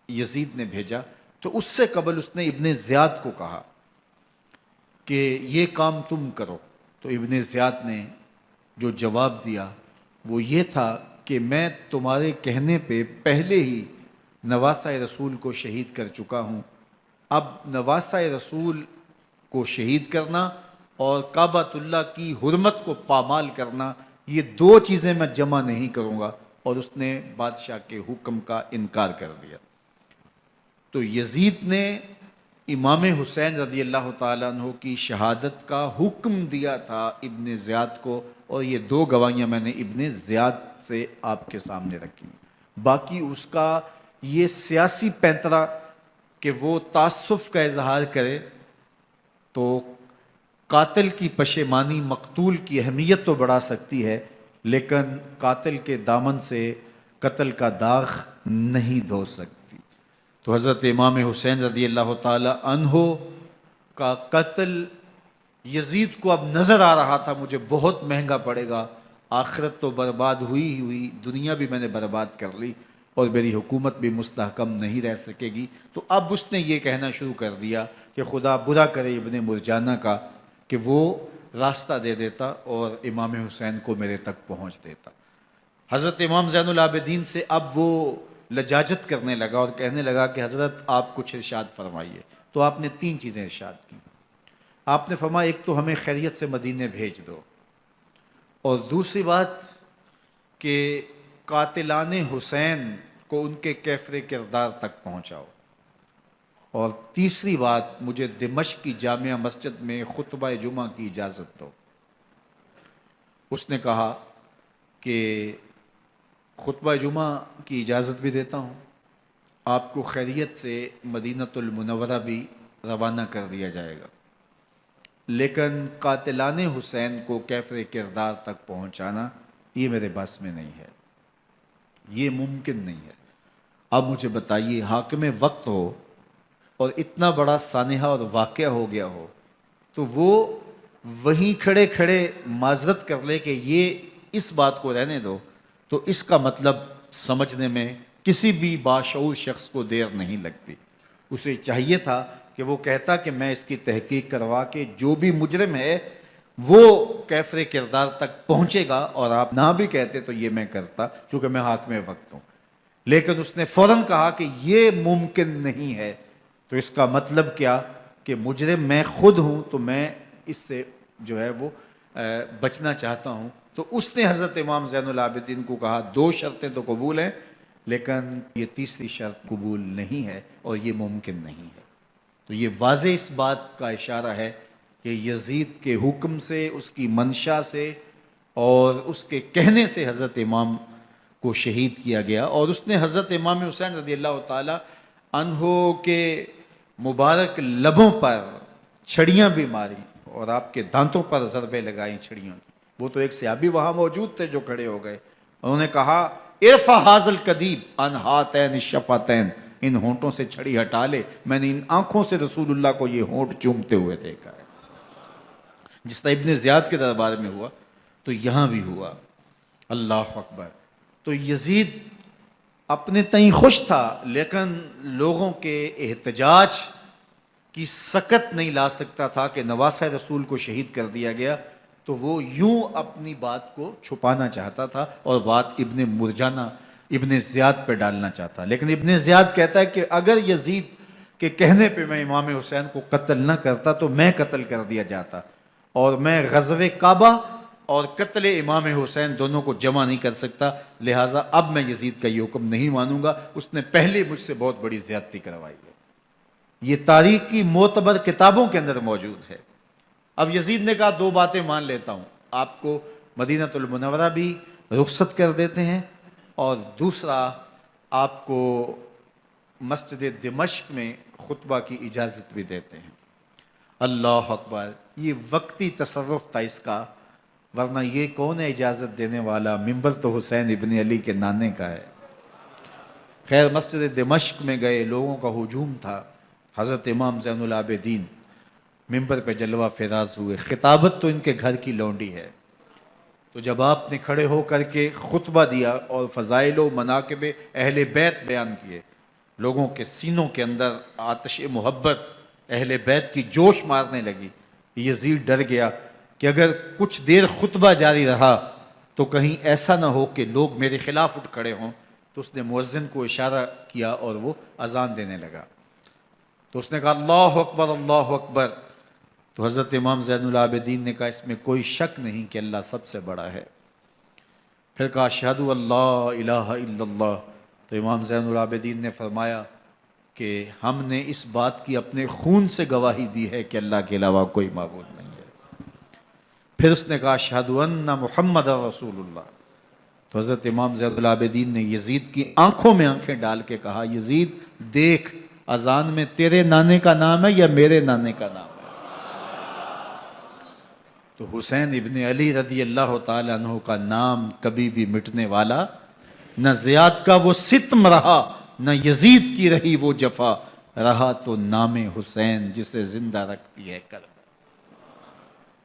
یزید نے بھیجا، تو اس سے قبل اس نے ابن زیاد کو کہا کہ یہ کام تم کرو، تو ابن زیاد نے جو جواب دیا وہ یہ تھا کہ میں تمہارے کہنے پہ پہلے ہی نواسہ رسول کو شہید کر چکا ہوں، اب نواسہ رسول کو شہید کرنا اور کعبۃ اللہ کی حرمت کو پامال کرنا، یہ دو چیزیں میں جمع نہیں کروں گا، اور اس نے بادشاہ کے حکم کا انکار کر دیا۔ تو یزید نے امام حسین رضی اللہ تعالیٰ عنہ کی شہادت کا حکم دیا تھا ابن زیاد کو، اور یہ دو گواہیاں میں نے ابن زیاد سے آپ کے سامنے رکھی۔ باقی اس کا یہ سیاسی پینترا کہ وہ تعصب کا اظہار کرے، تو قاتل کی پشیمانی مقتول کی اہمیت تو بڑھا سکتی ہے، لیکن قاتل کے دامن سے قتل کا داغ نہیں دھو سکتی۔ تو حضرت امام حسین رضی اللہ تعالی عنہ کا قتل یزید کو اب نظر آ رہا تھا مجھے بہت مہنگا پڑے گا، آخرت تو برباد ہوئی ہی ہوئی، دنیا بھی میں نے برباد کر لی، اور میری حکومت بھی مستحکم نہیں رہ سکے گی۔ تو اب اس نے یہ کہنا شروع کر دیا کہ خدا برا کرے ابن مرجانہ کا کہ وہ راستہ دے دیتا اور امام حسین کو میرے تک پہنچ دیتا۔ حضرت امام زین العابدین سے اب وہ لجاجت کرنے لگا اور کہنے لگا کہ حضرت آپ کچھ ارشاد فرمائیے۔ تو آپ نے تین چیزیں ارشاد کی۔ آپ نے فرمایا ایک تو ہمیں خیریت سے مدینے بھیج دو، اور دوسری بات کہ قاتلان حسین کو ان کے کیفر کردار تک پہنچاؤ، اور تیسری بات مجھے دمشق کی جامعہ مسجد میں خطبہ جمعہ کی اجازت دو۔ اس نے کہا کہ خطبہ جمعہ کی اجازت بھی دیتا ہوں، آپ کو خیریت سے مدینہ المنورہ بھی روانہ کر دیا جائے گا، لیکن قاتلان حسین کو کیفر کردار تک پہنچانا یہ میرے بس میں نہیں ہے، یہ ممکن نہیں ہے۔ اب مجھے بتائیے، حاکم وقت ہو اور اتنا بڑا سانحہ اور واقعہ ہو گیا ہو، تو وہ وہیں کھڑے کھڑے معذرت کر لے کہ یہ اس بات کو رہنے دو، تو اس کا مطلب سمجھنے میں کسی بھی باشعور شخص کو دیر نہیں لگتی۔ اسے چاہیے تھا کہ وہ کہتا کہ میں اس کی تحقیق کروا کے جو بھی مجرم ہے وہ کیفر کردار تک پہنچے گا، اور آپ نہ بھی کہتے تو یہ میں کرتا چونکہ میں حاکم وقت ہوں۔ لیکن اس نے فوراً کہا کہ یہ ممکن نہیں ہے، تو اس کا مطلب کیا کہ مجرم میں خود ہوں، تو میں اس سے جو ہے وہ بچنا چاہتا ہوں۔ تو اس نے حضرت امام زین العابدین کو کہا دو شرطیں تو قبول ہیں، لیکن یہ تیسری شرط قبول نہیں ہے اور یہ ممکن نہیں ہے۔ تو یہ واضح اس بات کا اشارہ ہے کہ یزید کے حکم سے، اس کی منشا سے اور اس کے کہنے سے حضرت امام کو شہید کیا گیا، اور اس نے حضرت امام حسین رضی اللہ تعالی عنہ کے مبارک لبوں پر چھڑیاں بھی ماری اور آپ کے دانتوں پر ضربیں لگائیں چھڑیوں کی۔ وہ تو ایک صحابی وہاں موجود تھے جو کھڑے ہو گئے، انہوں نے کہا ارفع ھذا القدیب عن ھاتین الشفتین، ان ہونٹوں سے چھڑی ہٹا لے، میں نے ان آنکھوں سے رسول اللہ کو یہ ہونٹ چومتے ہوئے دیکھا ہے۔ جس طرح ابن زیاد کے دربار میں ہوا تو یہاں بھی ہوا۔ اللہ اکبر۔ تو یزید اپنے تئیں خوش تھا، لیکن لوگوں کے احتجاج کی سکت نہیں لا سکتا تھا کہ نواسہ رسول کو شہید کر دیا گیا، تو وہ یوں اپنی بات کو چھپانا چاہتا تھا اور بات ابن مرجانہ ابن زیاد پہ ڈالنا چاہتا۔ لیکن ابن زیاد کہتا ہے کہ اگر یزید کے کہنے پہ میں امام حسین کو قتل نہ کرتا تو میں قتل کر دیا جاتا، اور میں غزوہ کعبہ اور قتل امام حسین دونوں کو جمع نہیں کر سکتا، لہٰذا اب میں یزید کا یہ حکم نہیں مانوں گا، اس نے پہلے مجھ سے بہت بڑی زیادتی کروائی ہے۔ یہ تاریخ کی معتبر کتابوں کے اندر موجود ہے۔ اب یزید نے کہا دو باتیں مان لیتا ہوں، آپ کو مدینہ المنورہ بھی رخصت کر دیتے ہیں، اور دوسرا آپ کو مسجد دمشق میں خطبہ کی اجازت بھی دیتے ہیں۔ اللہ اکبر۔ یہ وقتی تصرف تھا اس کا، ورنہ یہ کون ہے اجازت دینے والا؟ ممبر تو حسین ابن علی کے نانے کا ہے۔ خیر، مسجد دمشق میں گئے، لوگوں کا ہجوم تھا، حضرت امام زین العابدین ممبر پہ جلوہ فراز ہوئے۔ خطابت تو ان کے گھر کی لونڈی ہے، تو جب آپ نے کھڑے ہو کر کے خطبہ دیا اور فضائل و مناقب اہل بیت بیان کیے، لوگوں کے سینوں کے اندر آتش محبت اہل بیت کی جوش مارنے لگی۔ یزید ڈر گیا کہ اگر کچھ دیر خطبہ جاری رہا تو کہیں ایسا نہ ہو کہ لوگ میرے خلاف اٹھ کھڑے ہوں، تو اس نے مؤذن کو اشارہ کیا اور وہ اذان دینے لگا۔ تو اس نے کہا اللہ اکبر اللہ اکبر، تو حضرت امام زین العابدین نے کہا اس میں کوئی شک نہیں کہ اللہ سب سے بڑا ہے۔ پھر کہا اشہد اللہ الہ الا اللہ، تو امام زین العابدین نے فرمایا کہ ہم نے اس بات کی اپنے خون سے گواہی دی ہے کہ اللہ کے علاوہ کوئی معبود نہیں ہے۔ پھر اس نے کہا اشہد ان محمد رسول اللہ، تو حضرت امام زین العابدین نے یزید کی آنکھوں میں آنکھیں ڈال کے کہا یزید دیکھ، اذان میں تیرے نانے کا نام ہے یا میرے نانے کا نام ہے؟ تو حسین ابن علی رضی اللہ تعالی عنہ کا نام کبھی بھی مٹنے والا نہ زیاد کا وہ ستم رہا، نہ یزید کی رہی وہ جفا، رہا تو نام حسین جسے زندہ رکھتی ہے کرب۔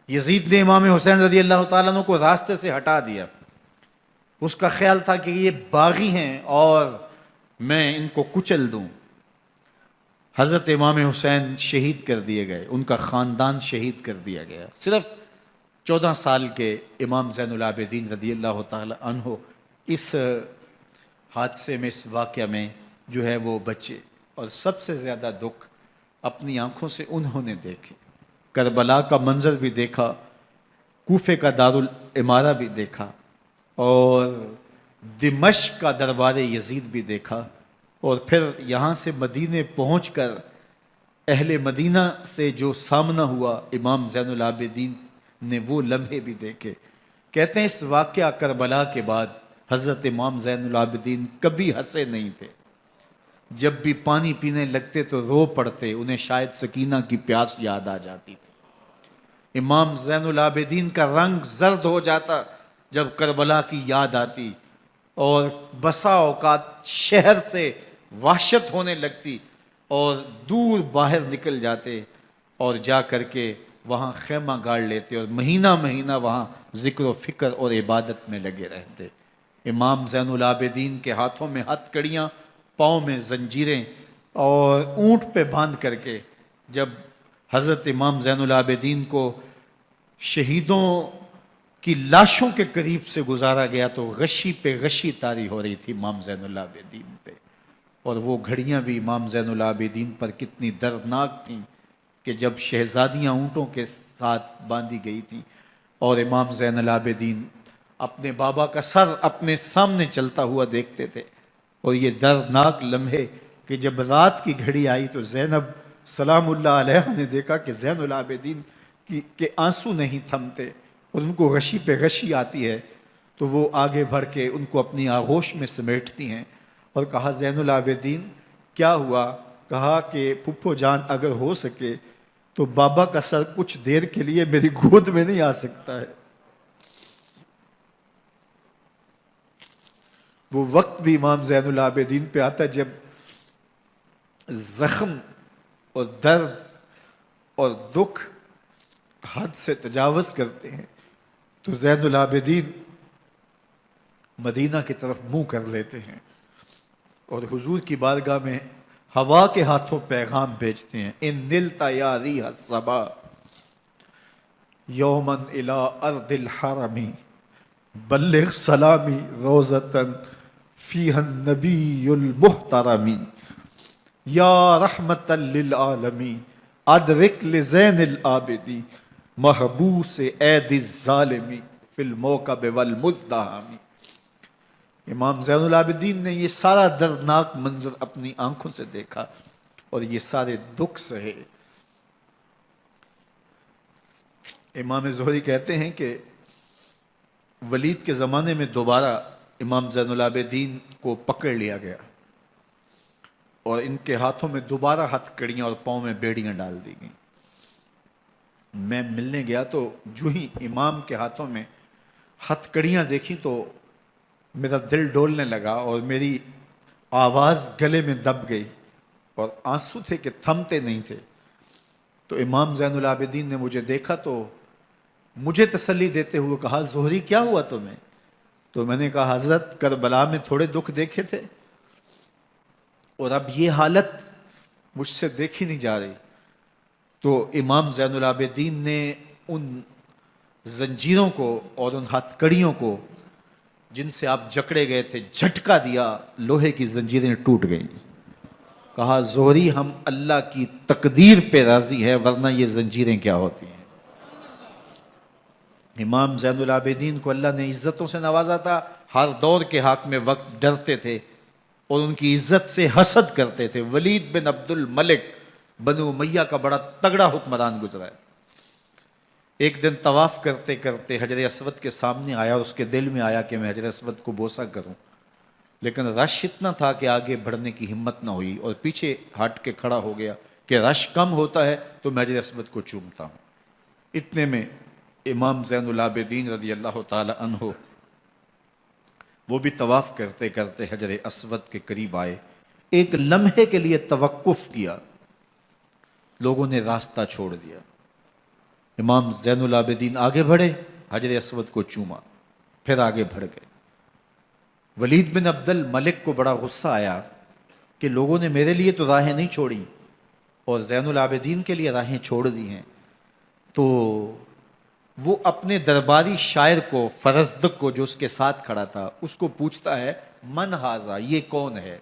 یزید نے امام حسین رضی اللہ تعالیٰ عنہ کو راستے سے ہٹا دیا۔ اس کا خیال تھا کہ یہ باغی ہیں اور میں ان کو کچل دوں۔ حضرت امام حسین شہید کر دیے گئے، ان کا خاندان شہید کر دیا گیا۔ صرف 14 سال کے امام زین العابدین رضی اللہ تعالی عنہ اس حادثے میں، اس واقعہ میں جو ہے وہ بچے، اور سب سے زیادہ دکھ اپنی آنکھوں سے انہوں نے دیکھے۔ کربلا کا منظر بھی دیکھا، کوفے کا دارالعمارہ بھی دیکھا، اور دمشق کا دربار یزید بھی دیکھا، اور پھر یہاں سے مدینے پہنچ کر اہل مدینہ سے جو سامنا ہوا امام زین العابدین نے وہ لمحے بھی دیکھے۔ کہتے ہیں اس واقعہ کربلا کے بعد حضرت امام زین العابدین کبھی ہنسے نہیں تھے۔ جب بھی پانی پینے لگتے تو رو پڑتے، انہیں شاید سکینہ کی پیاس یاد آ جاتی تھی۔ امام زین العابدین کا رنگ زرد ہو جاتا جب کربلا کی یاد آتی، اور بسا اوقات شہر سے وحشت ہونے لگتی اور دور باہر نکل جاتے اور جا کر کے وہاں خیمہ گاڑ لیتے اور مہینہ مہینہ وہاں ذکر و فکر اور عبادت میں لگے رہتے۔ امام زین العابدین کے ہاتھوں میں ہتھ کڑیاں، پاؤں میں زنجیریں، اور اونٹ پہ باندھ کر کے جب حضرت امام زین العابدین کو شہیدوں کی لاشوں کے قریب سے گزارا گیا تو غشی پہ غشی طاری ہو رہی تھی امام زین العابدین پہ، اور وہ گھڑیاں بھی امام زین العابدین پر کتنی دردناک تھیں کہ جب شہزادیاں اونٹوں کے ساتھ باندھی گئی تھی اور امام زین العابدین اپنے بابا کا سر اپنے سامنے چلتا ہوا دیکھتے تھے، اور یہ دردناک لمحے کہ جب رات کی گھڑی آئی تو زینب سلام اللہ علیہ نے دیکھا کہ زین العابدین کے آنسو نہیں تھمتے اور ان کو غشی پہ غشی آتی ہے، تو وہ آگے بڑھ کے ان کو اپنی آغوش میں سمیٹتی ہیں اور کہا زین العابدین کیا ہوا؟ کہا کہ پھپھو جان اگر ہو سکے تو بابا کا سر کچھ دیر کے لیے میری گود میں نہیں آ سکتا ہے۔ وہ وقت بھی امام زین العابدین پہ آتا ہے جب زخم اور درد اور دکھ حد سے تجاوز کرتے ہیں تو زین العابدین مدینہ کی طرف منہ کر لیتے ہیں اور حضور کی بارگاہ میں ہوا کے ہاتھوں پیغام بھیجتے ہیں، ان نلتا یا ریح الصبا یومن الی ارض الحرمی بلغ سلامی روزتن فیہا النبی المحترمی یا رحمتا للعالمین ادرک لزین العابدی محبوس عید الظالمی فی الموکب والمزدحمی۔ امام زین العابدین نے یہ سارا دردناک منظر اپنی آنکھوں سے دیکھا اور یہ سارے دکھ سہے۔ امام زہری کہتے ہیں کہ ولید کے زمانے میں دوبارہ امام زین العابدین کو پکڑ لیا گیا اور ان کے ہاتھوں میں دوبارہ ہتھ کڑیاں اور پاؤں میں بیڑیاں ڈال دی گئیں۔ میں ملنے گیا تو جو ہی امام کے ہاتھوں میں ہتھ کڑیاں دیکھی تو میرا دل ڈولنے لگا اور میری آواز گلے میں دب گئی اور آنسو تھے کہ تھمتے نہیں تھے۔ تو امام زین العابدین نے مجھے دیکھا تو مجھے تسلی دیتے ہوئے کہا، زہری کیا ہوا تمہیں؟ تو میں نے کہا، حضرت کربلا میں تھوڑے دکھ دیکھے تھے اور اب یہ حالت مجھ سے دیکھی نہیں جا رہی۔ تو امام زین العابدین نے ان زنجیروں کو اور ان ہتھ کڑیوں کو جن سے آپ جکڑے گئے تھے جھٹکا دیا، لوہے کی زنجیریں ٹوٹ گئیں۔ کہا، زہری ہم اللہ کی تقدیر پہ راضی ہے ورنہ یہ زنجیریں کیا ہوتی ہیں۔ امام زین العابدین کو اللہ نے عزتوں سے نوازا تھا، ہر دور کے حاکم وقت ڈرتے تھے اور ان کی عزت سے حسد کرتے تھے۔ ولید بن عبد الملک بنو امیہ کا بڑا تگڑا حکمران گزرا ہے۔ ایک دن طواف کرتے کرتے حجر اسود کے سامنے آیا اور اس کے دل میں آیا کہ میں حجر اسود کو بوسہ کروں، لیکن رش اتنا تھا کہ آگے بڑھنے کی ہمت نہ ہوئی اور پیچھے ہٹ کے کھڑا ہو گیا کہ رش کم ہوتا ہے تو میں حجر اسود کو چومتا ہوں۔ اتنے میں امام زین العابدین رضی اللہ تعالی عنہ وہ بھی طواف کرتے کرتے حجر اسود کے قریب آئے، ایک لمحے کے لیے توقف کیا، لوگوں نے راستہ چھوڑ دیا۔ امام زین العابدین آگے بڑھے، حجر اسود کو چوما، پھر آگے بڑھ گئے۔ ولید بن عبد الملک کو بڑا غصہ آیا کہ لوگوں نے میرے لیے تو راہیں نہیں چھوڑی اور زین العابدین کے لیے راہیں چھوڑ دی ہیں۔ تو وہ اپنے درباری شاعر کو، فرزدق کو جو اس کے ساتھ کھڑا تھا، اس کو پوچھتا ہے، من ہاذا، یہ کون ہے؟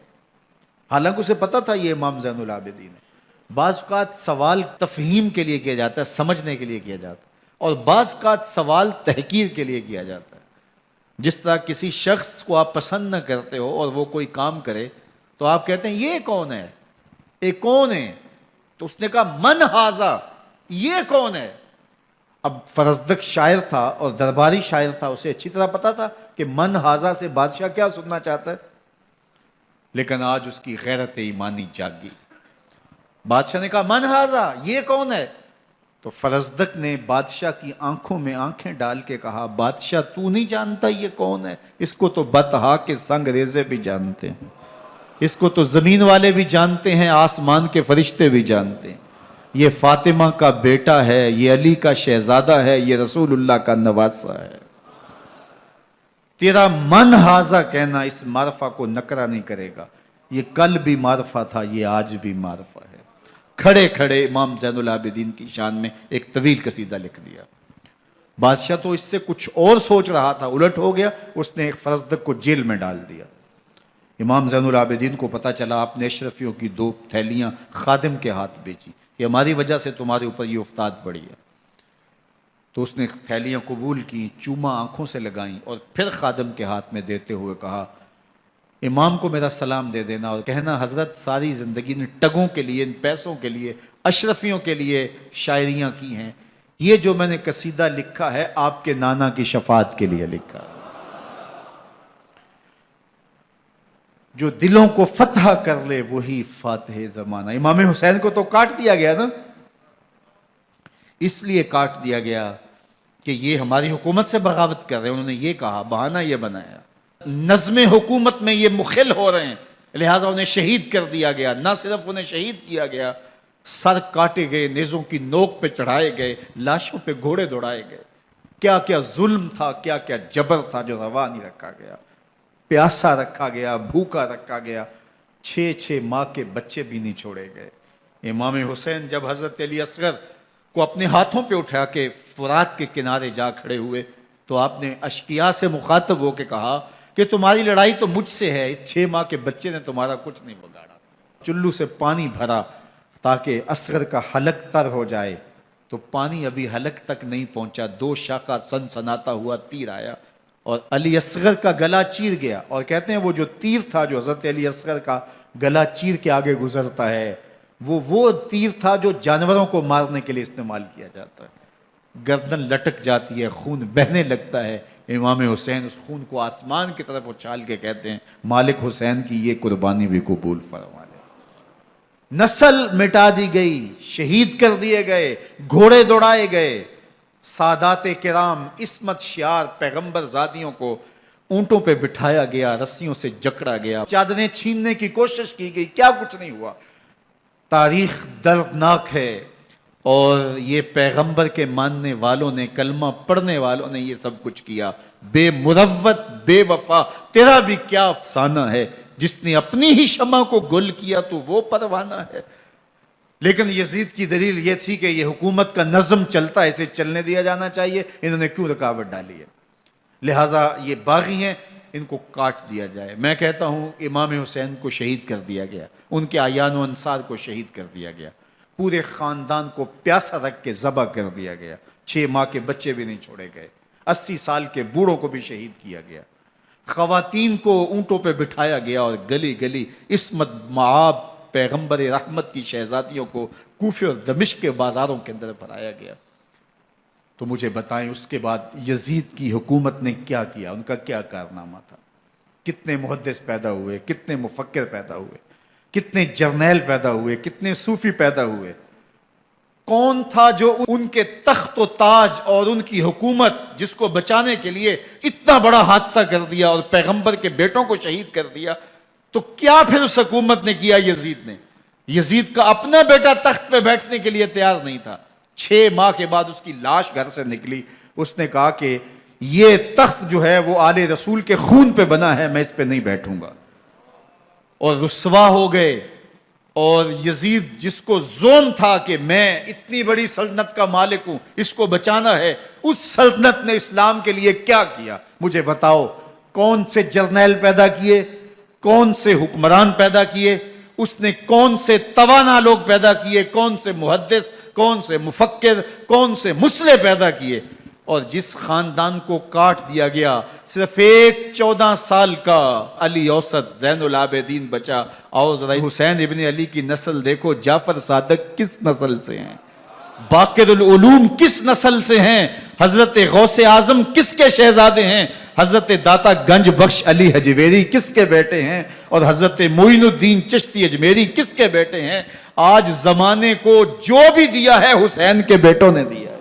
حالانکہ اسے پتا تھا یہ امام زین العابدین ہے۔ بعض اوقات سوال تفہیم کے لیے کیا جاتا ہے، سمجھنے کے لیے کیا جاتا ہے، اور بعض اوقات سوال تحقیر کے لیے کیا جاتا ہے۔ جس طرح کسی شخص کو آپ پسند نہ کرتے ہو اور وہ کوئی کام کرے تو آپ کہتے ہیں یہ کون ہے، یہ کون ہے؟ تو اس نے کہا من ہاذا، یہ کون ہے؟ اب فرزدق شاعر تھا اور درباری شاعر تھا، اسے اچھی طرح پتا تھا کہ من ہاذا سے بادشاہ کیا سننا چاہتا ہے، لیکن آج اس کی غیرت ایمانی جاگی۔ بادشاہ نے کہا من ہاذا، یہ کون ہے؟ تو فرزدق نے بادشاہ کی آنکھوں میں آنکھیں ڈال کے کہا، بادشاہ تو نہیں جانتا یہ کون ہے؟ اس کو تو بطحا کے سنگ ریزے بھی جانتے ہیں، اس کو تو زمین والے بھی جانتے ہیں، آسمان کے فرشتے بھی جانتے ہیں۔ یہ فاطمہ کا بیٹا ہے، یہ علی کا شہزادہ ہے، یہ رسول اللہ کا نواسہ ہے۔ تیرا من ہاذا کہنا اس معرفہ کو نکرا نہیں کرے گا، یہ کل بھی معرفہ تھا، یہ آج بھی معرفہ ہے۔ کھڑے کھڑے امام زین العابدین کی شان میں ایک طویل قصیدہ لکھ دیا۔ بادشاہ تو اس سے کچھ اور سوچ رہا تھا، الٹ ہو گیا، اس نے ایک فرزدق کو جیل میں ڈال دیا۔ امام زین العابدین کو پتا چلا، آپ نے اشرفیوں کی 2 تھیلیاں خادم کے ہاتھ بیچی کہ ہماری وجہ سے تمہارے اوپر یہ افتاد پڑی ہے۔ تو اس نے تھیلیاں قبول کی، چوما آنکھوں سے لگائیں اور پھر خادم کے ہاتھ میں دیتے ہوئے کہا، امام کو میرا سلام دے دینا اور کہنا حضرت ساری زندگی نے ٹگوں کے لیے، ان پیسوں کے لیے، اشرفیوں کے لیے شاعریاں کی ہیں، یہ جو میں نے قصیدہ لکھا ہے آپ کے نانا کی شفاعت کے لیے لکھا، جو دلوں کو فتح کر لے وہی فاتح زمانہ۔ امام حسین کو تو کاٹ دیا گیا نا، اس لیے کاٹ دیا گیا کہ یہ ہماری حکومت سے بغاوت کر رہے ہیں، انہوں نے یہ کہا، بہانہ یہ بنایا، نظم حکومت میں یہ مخل ہو رہے ہیں، لہٰذا انہیں شہید کر دیا گیا۔ نہ صرف انہیں شہید کیا گیا، سر کاٹے گئے، نیزوں کی نوک پہ چڑھائے گئے، لاشوں پہ گھوڑے دوڑائے گئے. کیا کیا ظلم تھا، کیا کیا جبر تھا جو روا نہیں رکھا گیا. پیاسا رکھا گیا، بھوکا رکھا گیا، 6 ماہ کے بچے بھی نہیں چھوڑے گئے. امام حسین جب حضرت علی اصغر کو اپنے ہاتھوں پہ اٹھا کے فرات کے کنارے جا کھڑے ہوئے تو آپ نے اشقیاء سے مخاطب ہو کے کہا کہ تمہاری لڑائی تو مجھ سے ہے، اس 6 ماہ کے بچے نے تمہارا کچھ نہیں بگاڑا. چلو سے پانی بھرا تاکہ اصغر کا حلق تر ہو جائے، تو پانی ابھی حلق تک نہیں پہنچا، 2 شاخہ سنسناتا ہوا تیر آیا اور علی اصغر کا گلا چیر گیا. اور کہتے ہیں وہ جو تیر تھا جو حضرت علی اصغر کا گلا چیر کے آگے گزرتا ہے، وہ تیر تھا جو جانوروں کو مارنے کے لیے استعمال کیا جاتا ہے. گردن لٹک جاتی ہے، خون بہنے لگتا ہے. امام حسین اس خون کو آسمان کی طرف اچھال کے کہتے ہیں مالک حسین کی یہ قربانی بھی قبول فرما لے. نسل مٹا دی گئی، شہید کر دیے گئے، گھوڑے دوڑائے گئے. سادات کرام، عصمت شعار پیغمبر زادیوں کو اونٹوں پہ بٹھایا گیا، رسیوں سے جکڑا گیا، چادریں چھیننے کی کوشش کی گئی، کیا کچھ نہیں ہوا. تاریخ دردناک ہے، اور یہ پیغمبر کے ماننے والوں نے، کلمہ پڑھنے والوں نے یہ سب کچھ کیا. بے مروت، بے وفا، تیرا بھی کیا افسانہ ہے. جس نے اپنی ہی شمع کو گل کیا تو وہ پروانہ ہے. لیکن یزید کی دلیل یہ تھی کہ یہ حکومت کا نظم چلتا ہے، اسے چلنے دیا جانا چاہیے، انہوں نے کیوں رکاوٹ ڈالی ہے، لہٰذا یہ باغی ہیں، ان کو کاٹ دیا جائے. میں کہتا ہوں امام حسین کو شہید کر دیا گیا، ان کے اعیان و انصار کو شہید کر دیا گیا، پورے خاندان کو پیاسا رکھ کے ذبح کر دیا گیا، 6 ماہ کے بچے بھی نہیں چھوڑے گئے، 80 سال کے بوڑھوں کو بھی شہید کیا گیا، خواتین کو اونٹوں پہ بٹھایا گیا اور گلی گلی عصمت معاب پیغمبر رحمت کی شہزادیوں کو کوفے اور دمشق کے بازاروں کے اندر بھرایا گیا. تو مجھے بتائیں اس کے بعد یزید کی حکومت نے کیا کیا، ان کا کیا کارنامہ تھا؟ کتنے محدث پیدا ہوئے، کتنے مفکر پیدا ہوئے، کتنے جرنیل پیدا ہوئے، کتنے صوفی پیدا ہوئے. کون تھا جو ان کے تخت و تاج اور ان کی حکومت جس کو بچانے کے لیے اتنا بڑا حادثہ کر دیا اور پیغمبر کے بیٹوں کو شہید کر دیا؟ تو کیا پھر اس حکومت نے کیا یزید نے؟ یزید کا اپنا بیٹا تخت پہ بیٹھنے کے لیے تیار نہیں تھا. 6 ماہ کے بعد اس کی لاش گھر سے نکلی، اس نے کہا کہ یہ تخت جو ہے وہ آل رسول کے خون پہ بنا ہے، میں اس پہ نہیں بیٹھوں گا. اور رسوا ہو گئے. اور یزید جس کو زوم تھا کہ میں اتنی بڑی سلطنت کا مالک ہوں، اس کو بچانا ہے، اس سلطنت نے اسلام کے لیے کیا کیا؟ مجھے بتاؤ، کون سے جرنیل پیدا کیے، کون سے حکمران پیدا کیے، اس نے کون سے توانا لوگ پیدا کیے، کون سے محدث، کون سے مفکر، کون سے مسلح پیدا کیے. اور جس خاندان کو کاٹ دیا گیا، صرف ایک 14 سال کا علی اوسط زین العابدین بچا. اور ذرا حسین ابن علی کی نسل دیکھو، جعفر صادق کس نسل سے ہیں، باقر العلوم کس نسل سے ہیں، حضرت غوث اعظم کس کے شہزادے ہیں، حضرت داتا گنج بخش علی حجویری کس کے بیٹے ہیں، اور حضرت معین الدین چشتی اجمیری کس کے بیٹے ہیں. آج زمانے کو جو بھی دیا ہے حسین کے بیٹوں نے دیا ہے.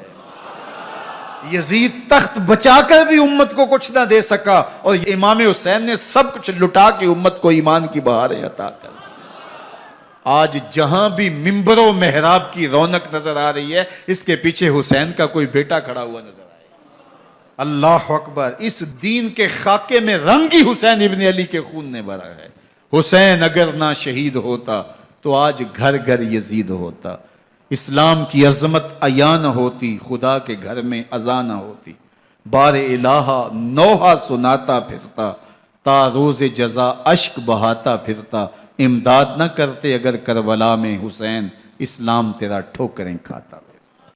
یزید تخت بچا کر بھی امت کو کچھ نہ دے سکا، اور امام حسین نے سب کچھ لٹا کے امت کو ایمان کی بہاریں عطا کر دی. آج جہاں بھی ممبر و محراب کی رونق نظر آ رہی ہے، اس کے پیچھے حسین کا کوئی بیٹا کھڑا ہوا نظر آئے. اللہ اکبر. اس دین کے خاکے میں رنگ ہی حسین ابن علی کے خون نے بھرا ہے. حسین اگر نہ شہید ہوتا تو آج گھر گھر یزید ہوتا. اسلام کی عظمت عیاں نہ ہوتی، خدا کے گھر میں اذان نہ ہوتی. بار الہ نوحہ سناتا پھرتا، تا روز جزا اشک بہاتا پھرتا. امداد نہ کرتے اگر کربلا میں حسین، اسلام تیرا ٹھوکریں کھاتا.